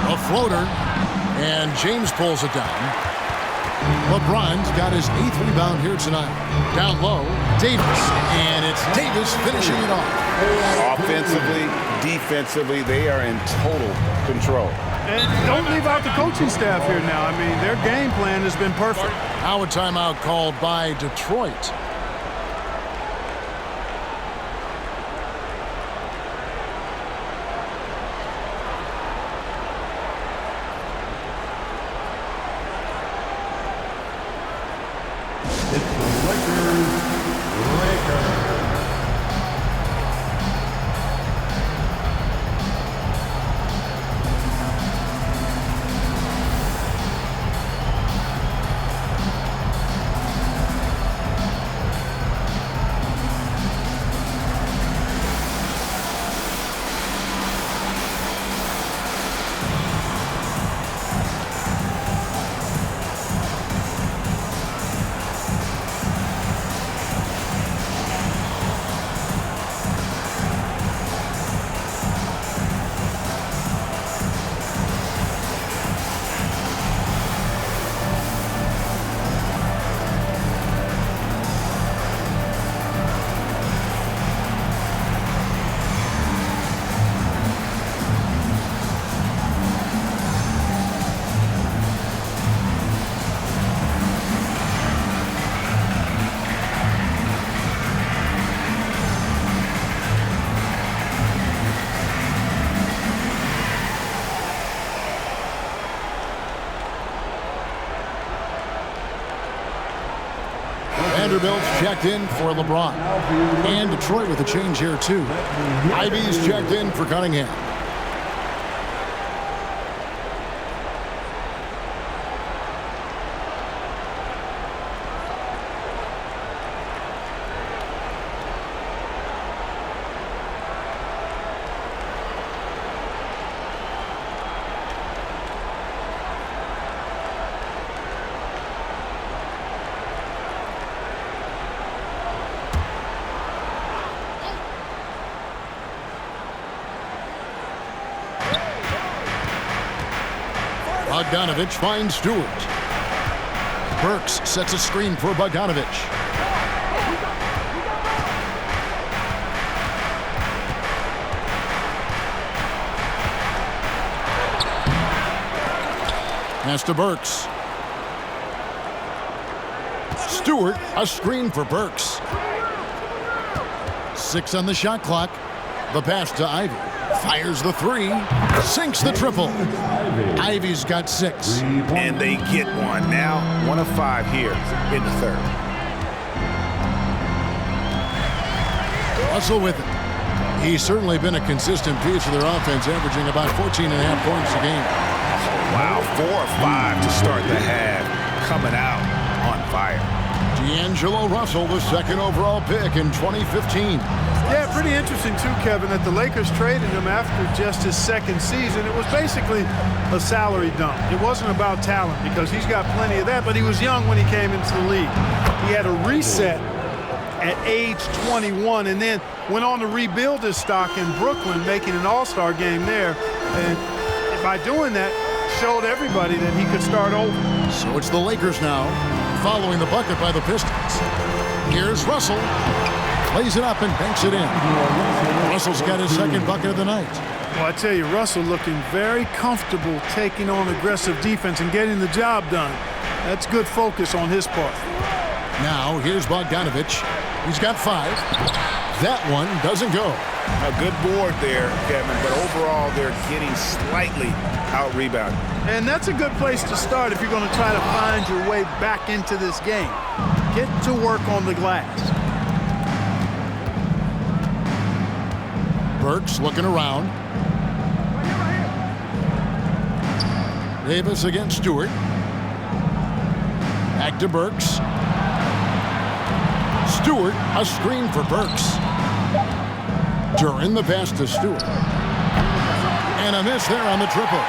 A floater. And James pulls it down. LeBron's got his 8th rebound here tonight. Down low, Davis. And it's Davis finishing it off. Offensively, defensively, they are in total control. And don't leave out the coaching staff here now. I mean, their game plan has been perfect. Now a timeout called by Detroit. Vanderbilt's checked in for LeBron. And Detroit with a change here, too. Ivy's checked in for Cunningham. Bogdanovich finds Stewart. Burks sets a screen for Bogdanovich. Pass to Burks. Stewart, a screen for Burks. 6 on the shot clock. The pass to Ivy. Fires the 3. Sinks the triple. Ivy's got 6. And they get one. Now 1 of 5 here in the third. Russell with it. He's certainly been a consistent piece of their offense, averaging about 14.5 points a game. Wow, 4 of 5 to start the half. Coming out on fire. D'Angelo Russell, the 2nd overall pick in 2015. Yeah, pretty interesting, too, Kevin, that the Lakers traded him after just his 2nd season. It was basically a salary dump. It wasn't about talent because he's got plenty of that, but he was young when he came into the league. He had a reset at age 21 and then went on to rebuild his stock in Brooklyn, making an all-star game there. And by doing that, showed everybody that he could start over. So it's the Lakers now, following the bucket by the Pistons. Here's Russell. Plays it up and banks it in. Russell's got his second bucket of the night. Well, I tell you, Russell looking very comfortable taking on aggressive defense and getting the job done. That's good focus on his part. Now, here's Bogdanovich. He's got 5. That one doesn't go. A good board there, Kevin, but overall they're getting slightly out-rebounded. And that's a good place to start if you're going to try to find your way back into this game. Get to work on the glass. Burks looking around. Davis against Stewart. Back to Burks. Stewart, a screen for Burks. Duran the pass to Stewart. And a miss there on the triple.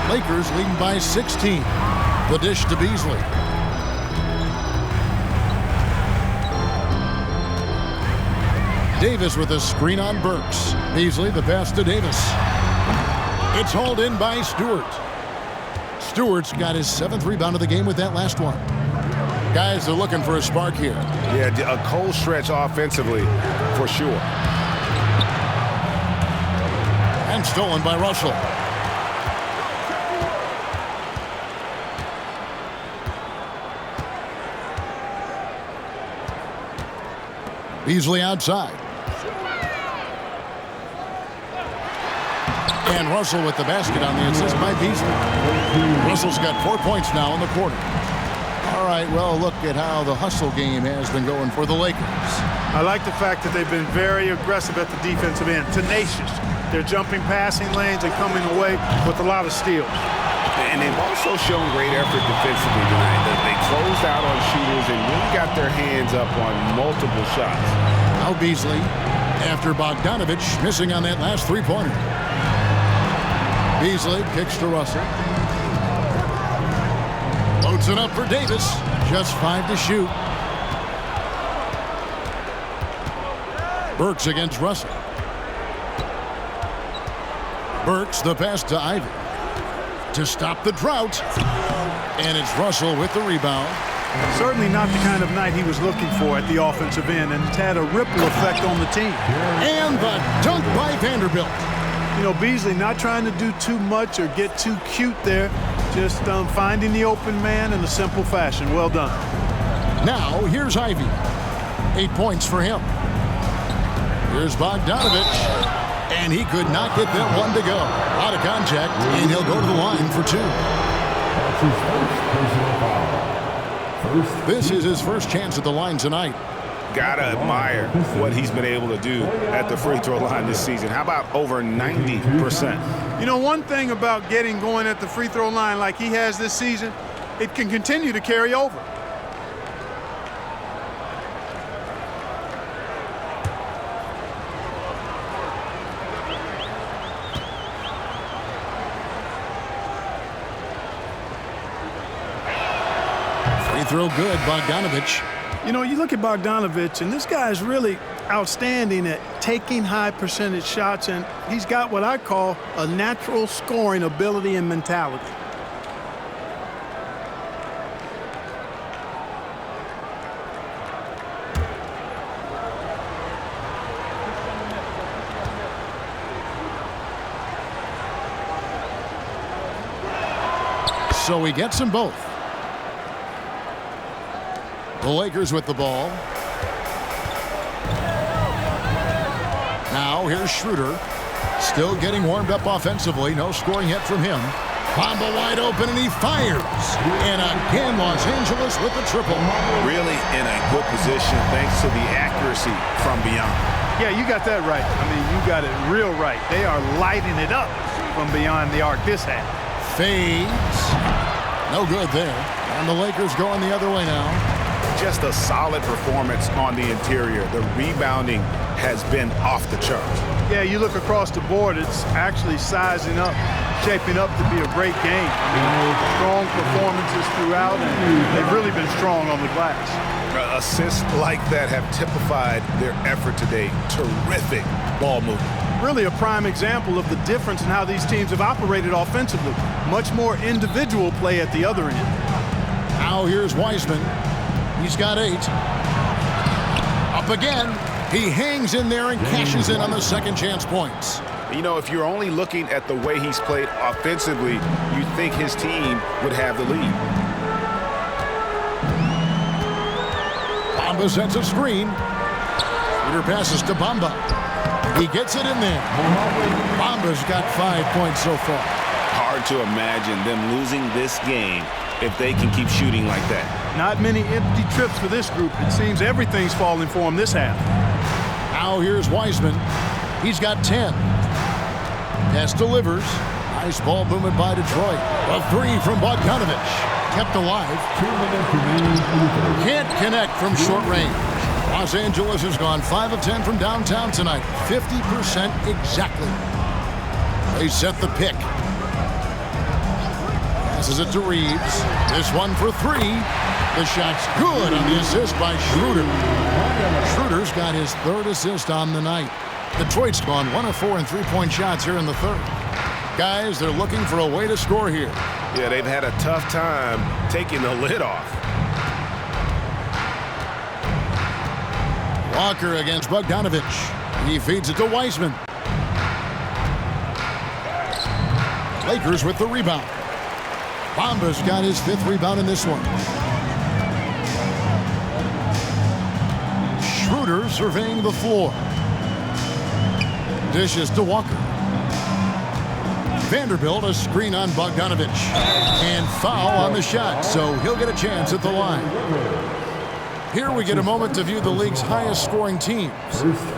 Lakers leading by 16. The dish to Beasley. Davis with a screen on Burks. Beasley the pass to Davis. It's hauled in by Stewart. Stewart's got his 7th rebound of the game with that last one. Guys are looking for a spark here. Yeah, a cold stretch offensively for sure. And stolen by Russell. Beasley outside. And Russell with the basket on the assist by Beasley. Russell's got 4 points now in the quarter. All right, well, look at how the hustle game has been going for the Lakers. I like the fact that they've been very aggressive at the defensive end, tenacious. They're jumping passing lanes and coming away with a lot of steals. And they've also shown great effort defensively tonight. They closed out on shooters and really got their hands up on multiple shots. Now Beasley, after Bogdanovich missing on that last three-pointer. Beasley kicks to Russell. Loads it up for Davis. Just 5 to shoot. Burks against Russell. Burks the pass to Ivy. To stop the drought. And it's Russell with the rebound. Certainly not the kind of night he was looking for at the offensive end, and it's had a ripple effect on the team. And the dunk by Vanderbilt. You know, Beasley not trying to do too much or get too cute there, just finding the open man in a simple fashion. Well done. Now, here's Ivy. 8 points for him. Here's Bogdanovich. And he could not get that one to go. Out of contact, and he'll go to the line for 2. This is his first chance at the line tonight. Gotta admire what he's been able to do at the free throw line this season. How about over 90%? You know, one thing about getting going at the free throw line like he has this season, it can continue to carry over. Free throw good, Bogdanovich. You know, you look at Bogdanovich, and this guy is really outstanding at taking high percentage shots, and he's got what I call a natural scoring ability and mentality. So he gets them both. The Lakers with the ball. Now here's Schroeder. Still getting warmed up offensively. No scoring yet from him. Bamba wide open, and he fires. And again, Los Angeles with the triple. Really in a good position thanks to the accuracy from beyond. Yeah, you got that right. I mean, you got it real right. They are lighting it up from beyond the arc this half. Fades. No good there. And the Lakers going the other way now. Just a solid performance on the interior. The rebounding has been off the charts. Yeah, you look across the board, it's actually sizing up, shaping up to be a great game. I mean, strong performances throughout, and they've really been strong on the glass. Assists like that have typified their effort today. Terrific ball movement. Really a prime example of the difference in how these teams have operated offensively. Much more individual play at the other end. Now here's Wiseman. He's got 8. Up again. He hangs in there and cashes in on the second chance points. You know, if you're only looking at the way he's played offensively, you'd think his team would have the lead. Bamba sets a screen. Shooter passes to Bamba. He gets it in there. Bamba's got 5 points so far. Hard to imagine them losing this game if they can keep shooting like that. Not many empty trips for this group. It seems everything's falling for him this half. Now here's Wiseman. He's got 10. Pass delivers. Nice ball movement by Detroit. A three from Bogdanovich. Kept alive. Can't connect from short range. Los Angeles has gone 5 of 10 from downtown tonight. 50% exactly. They set the pick. Passes it to Reeves. This one for three. The shot's good on the assist by Schroeder. Schroeder's got his third assist on the night. Detroit's gone 1 of 4 in three-point shots here in the third. Guys, they're looking for a way to score here. Yeah, they've had a tough time taking the lid off. Walker against Bogdanovich. He feeds it to Wiseman. Lakers with the rebound. Bamba's got his 5th rebound in this one. Schroeder surveying the floor. Dishes to Walker. Vanderbilt a screen on Bogdanovich. And foul on the shot, so he'll get a chance at the line. Here we get a moment to view the league's highest scoring teams.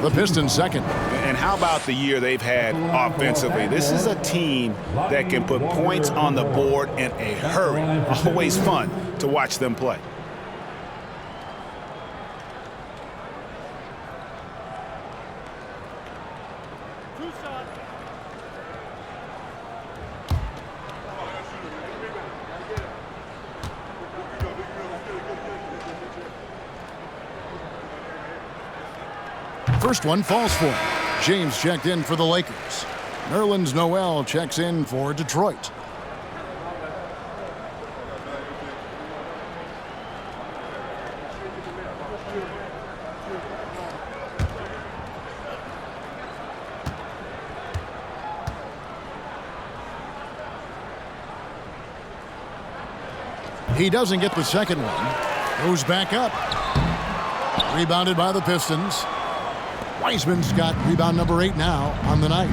The Pistons second. And how about the year they've had offensively? This is a team that can put points on the board in a hurry. Always fun to watch them play. First one falls for him. James checked in for the Lakers. Nerlens Noel checks in for Detroit. He doesn't get the second one. Goes back up. Rebounded by the Pistons. Wiseman's got rebound number 8 now on the night.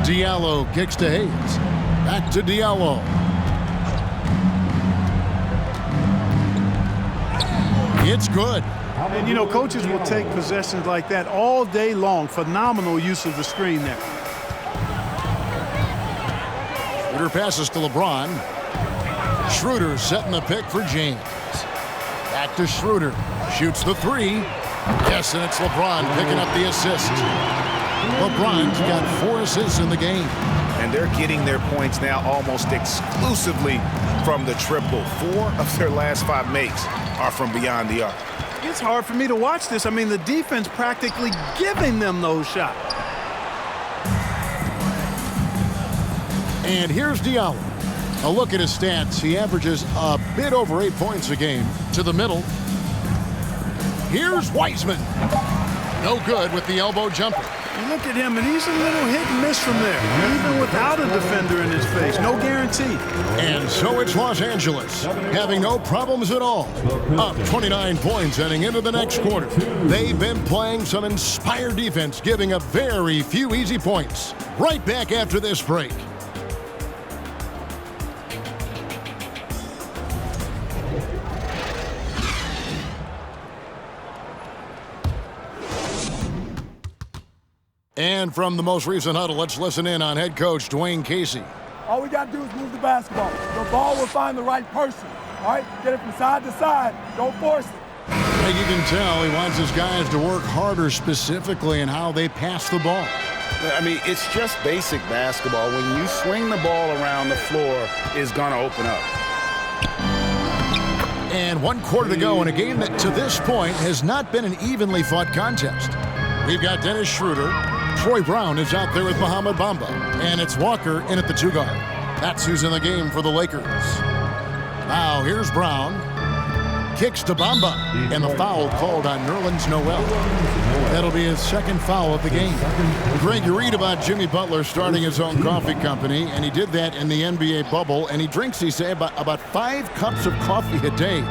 Diallo kicks to Hayes. Back to Diallo. It's good. And, you know, coaches will take possessions like that all day long. Phenomenal use of the screen there. Schroeder passes to LeBron. Schroeder setting the pick for James. Back to Schroeder. Shoots the three. Yes, and it's LeBron picking up the assist. LeBron's got 4 assists in the game. And they're getting their points now almost exclusively from the triple. 4 of their last 5 makes are from beyond the arc. It's hard for me to watch this. I mean, the defense practically giving them those shots. And here's Diallo. A look at his stats. He averages a bit over 8 points a game. To the middle. Here's Wiseman. No good with the elbow jumper. You look at him, and he's a little hit and miss from there, even without a defender in his face. No guarantee. And so it's Los Angeles, having no problems at all. Up 29 points heading into the next quarter. They've been playing some inspired defense, giving up very few easy points. Right back after this break. And from the most recent huddle, let's listen in on head coach Dwayne Casey. All we got to do is move the basketball. The ball will find the right person. All right? Get it from side to side. Don't force it. And you can tell he wants his guys to work harder specifically in how they pass the ball. I mean, it's just basic basketball. When you swing the ball around, the floor is going to open up. And 1 quarter to go in a game that to this point has not been an evenly fought contest. We've got Dennis Schroeder. Troy Brown is out there with Mohamed Bamba. And it's Walker in at the 2 guard. That's who's in the game for the Lakers. Now here's Brown. kicks to Bamba, and the foul called on Nerlens Noel. That'll be his second foul of the game. Greg, you read about Jimmy Butler starting his own coffee company, and he did that in the NBA bubble, and he drinks, he said, about 5 cups of coffee a day.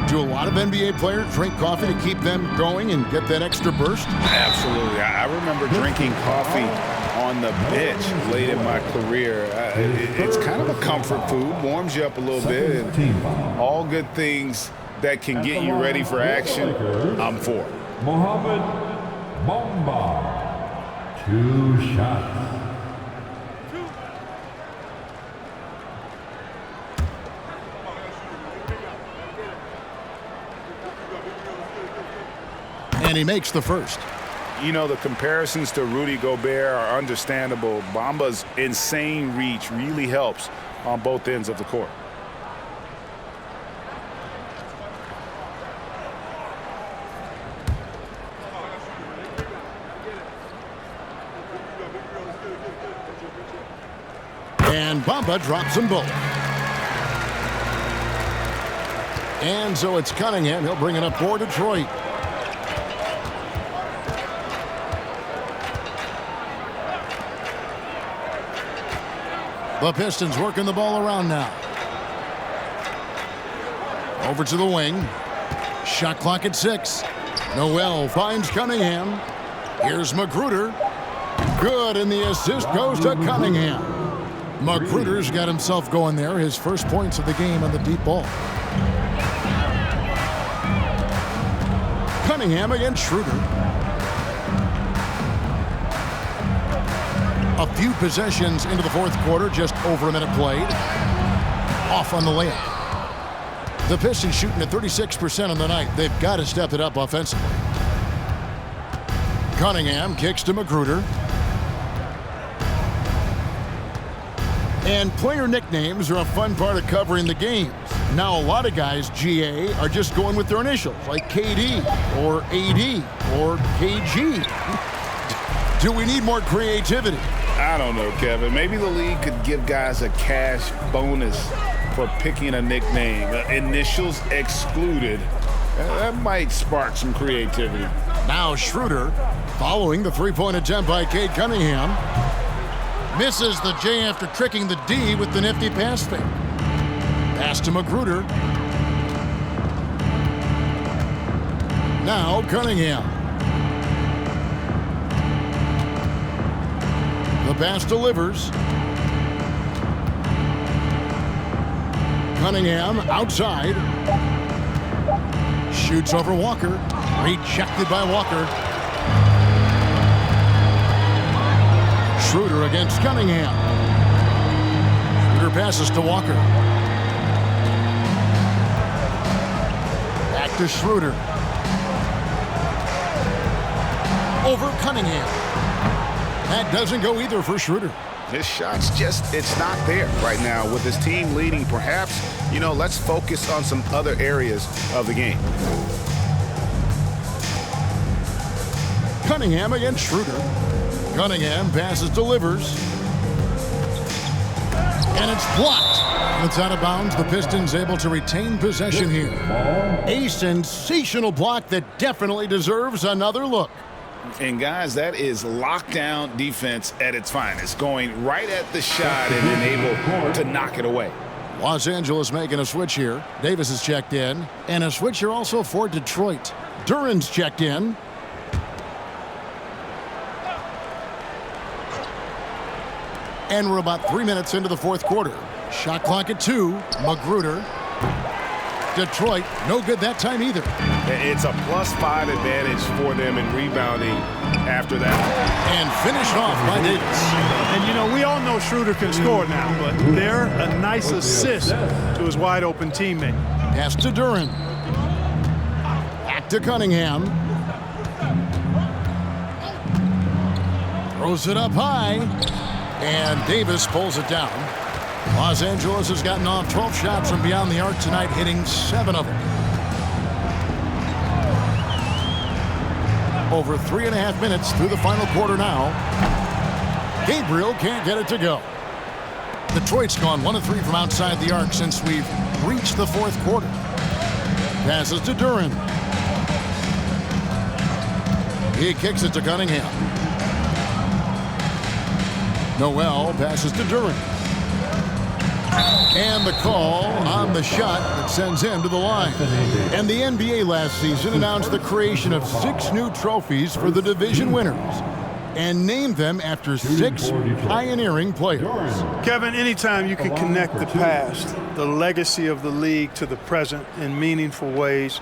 Do a lot of NBA players drink coffee to keep them going and get that extra burst? Absolutely. I remember drinking coffee on the bench late in my career. It's kind of a comfort food, warms you up a little bit, and all good things that can get you ready for action, I'm for. Mohamed Bamba, 2 shots. And he makes the first. You know, the comparisons to Rudy Gobert are understandable. Bamba's insane reach really helps on both ends of the court. And Bamba drops them both. And so it's Cunningham. He'll bring it up for Detroit. The Pistons working the ball around now. Over to the wing. Shot clock at 6. Noel finds Cunningham. Here's Magruder. Good, and the assist goes to Cunningham. Magruder's got himself going there. His first points of the game on the deep ball. Cunningham against Schroeder. A few possessions into the fourth quarter, just over a minute played. Off on the layup. The Pistons shooting at 36% on the night. They've got to step it up offensively. Cunningham kicks to Magruder. And player nicknames are a fun part of covering the games. Now, a lot of guys, GA, are just going with their initials, like KD or AD or KG. Do we need more creativity? I don't know, Kevin. Maybe the league could give guys a cash bonus for picking a nickname. Initials excluded. That might spark some creativity. Now Schroeder, following the three-point attempt by Cade Cunningham. Misses the J after tricking the D with the nifty pass fake. Pass to Magruder. Now Cunningham. The pass delivers. Cunningham outside. Shoots over Walker. Rejected by Walker. Schroeder against Cunningham. Schroeder passes to Walker. Back to Schroeder. Over Cunningham. That doesn't go either for Schroeder. His shot's it's not there right now with his team leading. Perhaps, let's focus on some other areas of the game. Cunningham against Schroeder. Cunningham passes, delivers. And it's blocked. It's out of bounds. The Pistons able to retain possession here. A sensational block that definitely deserves another look. And guys, that is lockdown defense at its finest, going right at the shot and then able to knock it away. Los Angeles making a switch here. Davis is checked in. And a switch here also for Detroit. Duran's checked in. And we're about 3 minutes into the fourth quarter. Shot clock at 2. Magruder. Detroit, no good that time either. It's a +5 advantage for them in rebounding after that. And finished off by Davis. And, we all know Schroeder can score now, but they're a nice assist to his wide-open teammate. Pass to Duran. Back to Cunningham. Throws it up high. And Davis pulls it down. Los Angeles has gotten off 12 shots from beyond the arc tonight, hitting 7 of them. Over 3.5 minutes through the final quarter now. Gabriel can't get it to go. Detroit's gone 1 of 3 from outside the arc since we've reached the fourth quarter. Passes to Duran. He kicks it to Cunningham. Noel passes to Duran. And the call on the shot that sends him to the line. And the NBA last season announced the creation of 6 new trophies for the division winners and named them after 6 pioneering players. Kevin, anytime you can connect the past, the legacy of the league to the present in meaningful ways,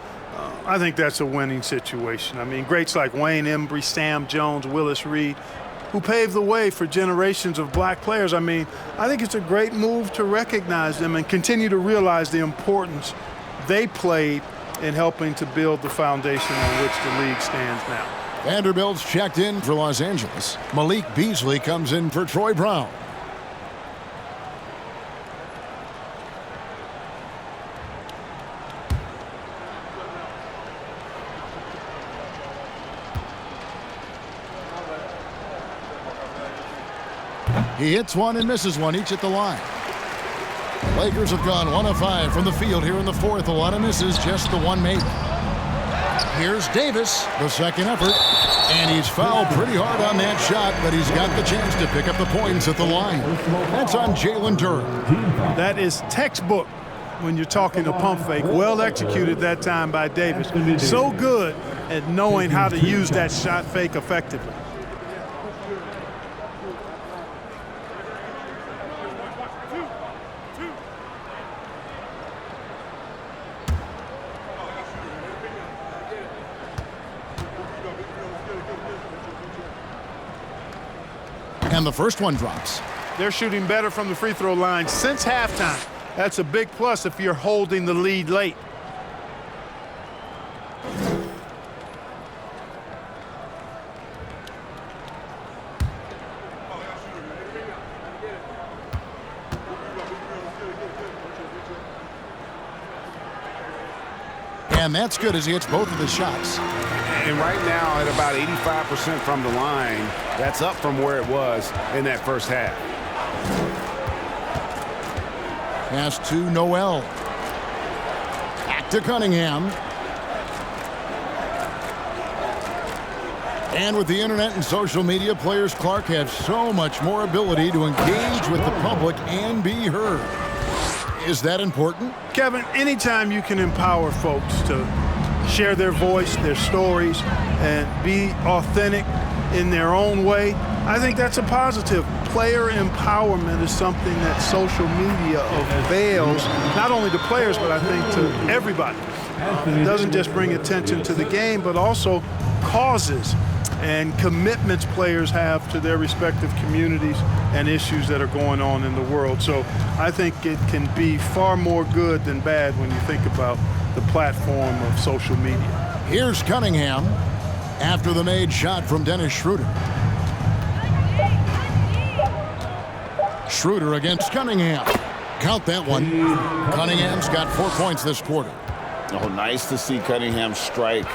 I think that's a winning situation. I mean, greats like Wayne Embry, Sam Jones, Willis Reed, who paved the way for generations of black players. I mean, I think it's a great move to recognize them and continue to realize the importance they played in helping to build the foundation on which the league stands now. Vanderbilt's checked in for Los Angeles. Malik Beasley comes in for Troy Brown. He hits one and misses one, each at the line. Lakers have gone 1 of 5 from the field here in the fourth. A lot of misses, just the one made. Here's Davis, the second effort, and he's fouled pretty hard on that shot, but he's got the chance to pick up the points at the line. That's on Jalen Duran. That is textbook when you're talking a pump fake. Well executed that time by Davis. So good at knowing how to use that shot fake effectively. And the first one drops. They're shooting better from the free throw line since halftime. That's a big plus if you're holding the lead late. And that's good as he hits both of his shots. And right now at about 85% from the line, that's up from where it was in that first half. Pass to Noel. Back to Cunningham. And with the internet and social media, players Clark have so much more ability to engage with the public and be heard. Is that important? Kevin, anytime you can empower folks to share their voice, their stories, and be authentic in their own way, I think that's a positive. Player empowerment is something that social media avails, not only to players, but I think to everybody. It doesn't just bring attention to the game, but also causes and commitments players have to their respective communities and issues that are going on in the world. So I think it can be far more good than bad when you think about the platform of social media. Here's Cunningham after the made shot from Dennis Schroeder. Schroeder against Cunningham. Count that one. Cunningham's got 4 points this quarter. Oh, nice to see Cunningham strike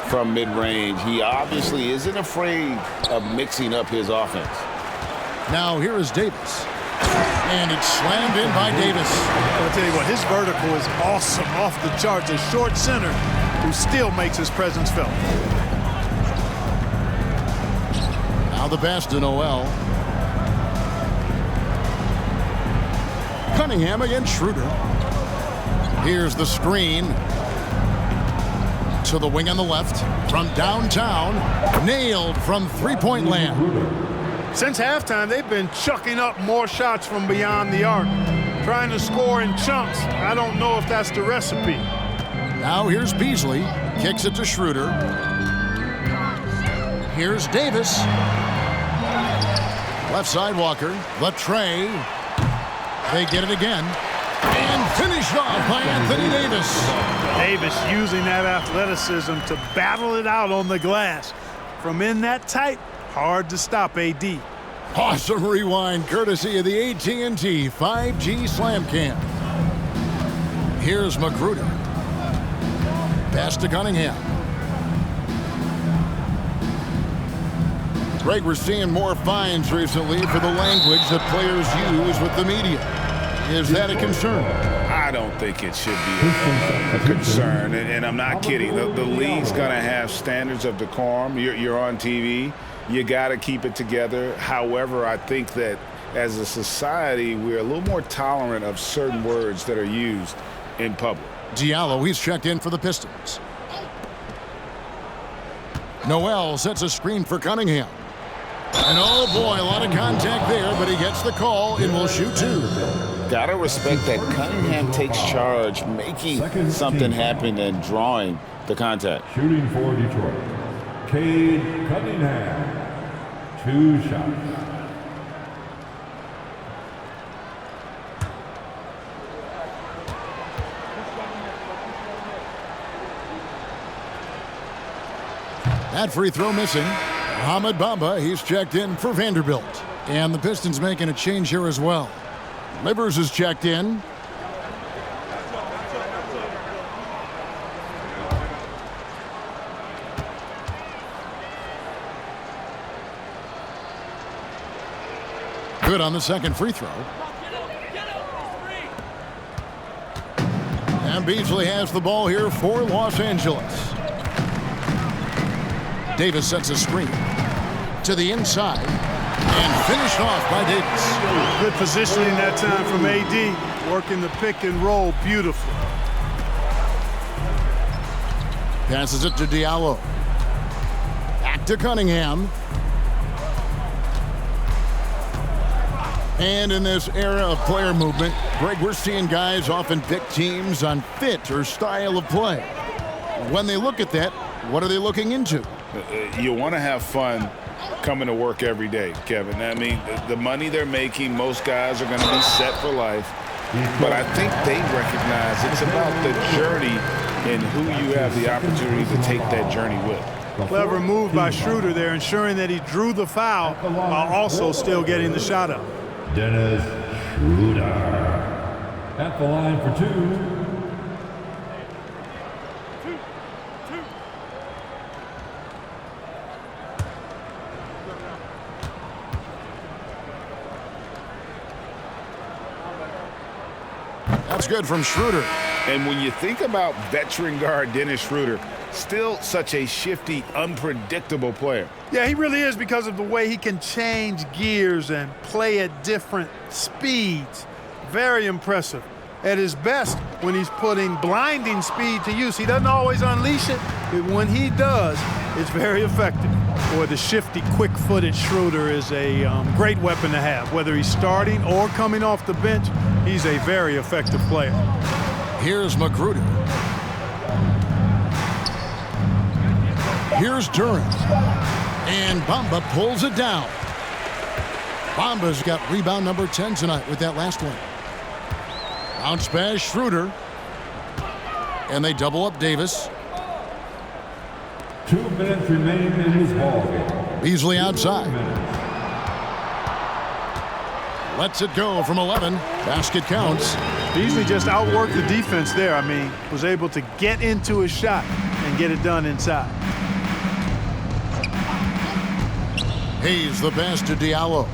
from mid-range. He obviously isn't afraid of mixing up his offense. Now here is Davis. And it's slammed in by Davis. I'll tell you what, his vertical is awesome, off the charts. A short center who still makes his presence felt. Now the pass to Noel. Cunningham against Schroeder. Here's the screen. To the wing on the left. From downtown. Nailed from three-point land. Since halftime, they've been chucking up more shots from beyond the arc, trying to score in chunks. I don't know if that's the recipe. Now here's Beasley. Kicks it to Schroeder. Here's Davis. Left side Walker. The tray. They get it again. And finished off by Anthony Davis. Davis using that athleticism to battle it out on the glass. From in that tight, hard to stop AD. Awesome rewind courtesy of the AT&T 5G Slam Cam. Here's Magruder. Pass to Cunningham. Greg, we're seeing more fines recently for the language that players use with the media. Is that a concern? I don't think it should be a concern, and I'm not kidding. The league's going to have standards of decorum. You're on TV. You got to keep it together. However, I think that as a society, we're a little more tolerant of certain words that are used in public. Diallo, he's checked in for the Pistons. Noel sets a screen for Cunningham. And oh boy, a lot of contact there, but he gets the call and will shoot two. Gotta respect that Cunningham takes charge, making something happen and drawing the contact. Shooting for Detroit, Cade Cunningham. 2 shots. That free throw missing. Ahmed Bamba, he's checked in for Vanderbilt. And the Pistons making a change here as well. Livers is checked in. Good on the second free throw. And Beasley has the ball here for Los Angeles. Davis sets a screen to the inside and finished off by Davis. Good positioning that time from AD, working the pick and roll beautifully. Passes it to Diallo. Back to Cunningham. And in this era of player movement, Greg, we're seeing guys often pick teams on fit or style of play. When they look at that, what are they looking into? You want to have fun coming to work every day, Kevin. I mean, the money they're making, most guys are going to be set for life. But I think they recognize it's about the journey and who you have the opportunity to take that journey with. Clever move by Schroeder there, ensuring that he drew the foul while also still getting the shot up. Dennis Schroeder at the line for 2. That's good from Schroeder. And when you think about veteran guard Dennis Schroeder, still such a shifty, unpredictable player. Yeah, he really is because of the way he can change gears and play at different speeds. Very impressive. At his best, when he's putting blinding speed to use, he doesn't always unleash it, but when he does, it's very effective. Boy, the shifty, quick-footed Schroeder is a great weapon to have. Whether he's starting or coming off the bench, he's a very effective player. Here's Magruder. Here's Duran. And Bamba pulls it down. Bamba's got rebound number 10 tonight with that last one. Bounce pass, Schroeder. And they double up Davis. 2 minutes remaining in this ball game. Beasley outside. Lets it go from 11. Basket counts. Beasley just outworked the defense there. I mean, was able to get into his shot and get it done inside. Hayes the pass to Diallo.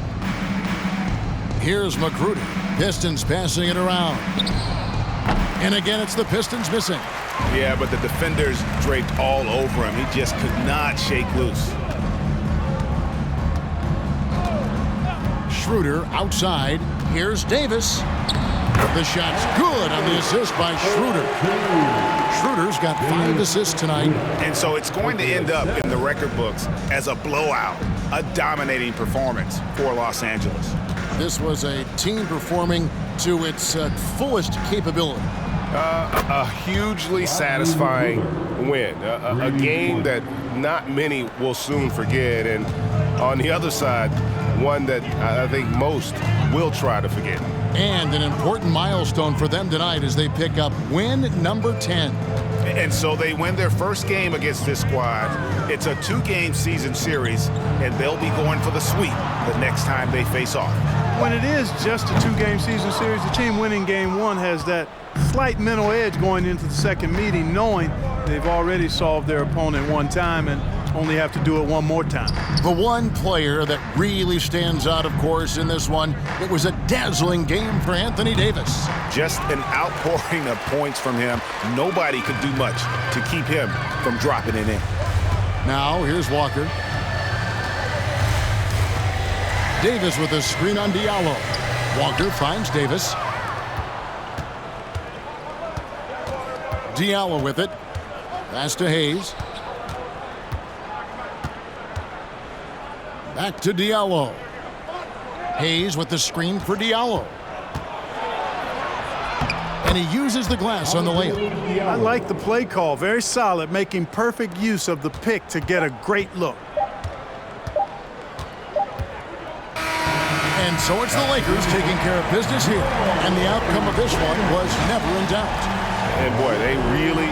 Here's Magruder. Pistons passing it around. And again, it's the Pistons missing. Yeah, but the defenders draped all over him. He just could not shake loose. Schroeder outside. Here's Davis. The shot's good on the assist by Schroeder. Schroeder's got 5 assists tonight. And so it's going to end up in the record books as a blowout, a dominating performance for Los Angeles. This was a team performing to its fullest capability. A hugely satisfying win. A game that not many will soon forget. And on the other side, one that I think most will try to forget. And an important milestone for them tonight as they pick up win number 10. And so they win their first game against this squad. It's a 2-game season series, and they'll be going for the sweep the next time they face off. When it is just a 2-game season series, the team winning game 1 has that slight mental edge going into the second meeting, knowing they've already solved their opponent one time and only have to do it one more time. The one player that really stands out, of course, in this one, it was a dazzling game for Anthony Davis. Just an outpouring of points from him. Nobody could do much to keep him from dropping it in. Now, here's Walker. Davis with a screen on Diallo. Walker finds Davis. Diallo with it. Pass to Hayes. Back to Diallo. Hayes with the screen for Diallo. And he uses the glass on the layup. I like the play call. Very solid, making perfect use of the pick to get a great look. And so it's the Lakers taking care of business here. And the outcome of this one was never in doubt. And boy, they really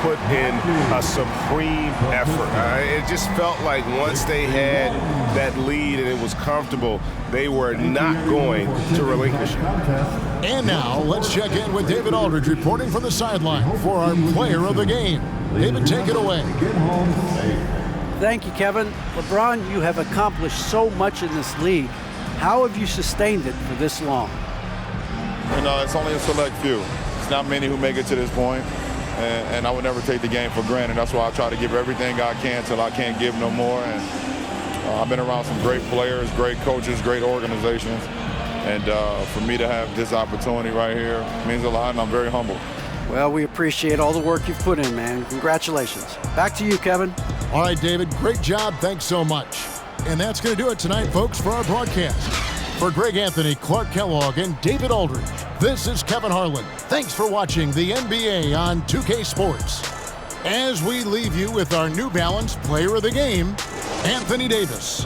put in a supreme effort. It just felt like once they had that lead and it was comfortable, they were not going to relinquish it. And now let's check in with David Aldridge reporting from the sideline for our player of the game. David, take it away. Thank you, Kevin. LeBron, you have accomplished so much in this league. How have you sustained it for this long? You know, it's only a select few. It's not many who make it to this point, and I would never take the game for granted. That's why I try to give everything I can till I can't give no more. And I've been around some great players, great coaches, great organizations, and for me to have this opportunity right here means a lot, and I'm very humbled. Well, we appreciate all the work you've put in, man. Congratulations. Back to you, Kevin. All right, David, great job. Thanks so much. And that's going to do it tonight, folks, for our broadcast. For Greg Anthony, Clark Kellogg, and David Aldridge, this is Kevin Harlan. Thanks for watching the NBA on 2K Sports. As we leave you with our New Balance Player of the Game, Anthony Davis.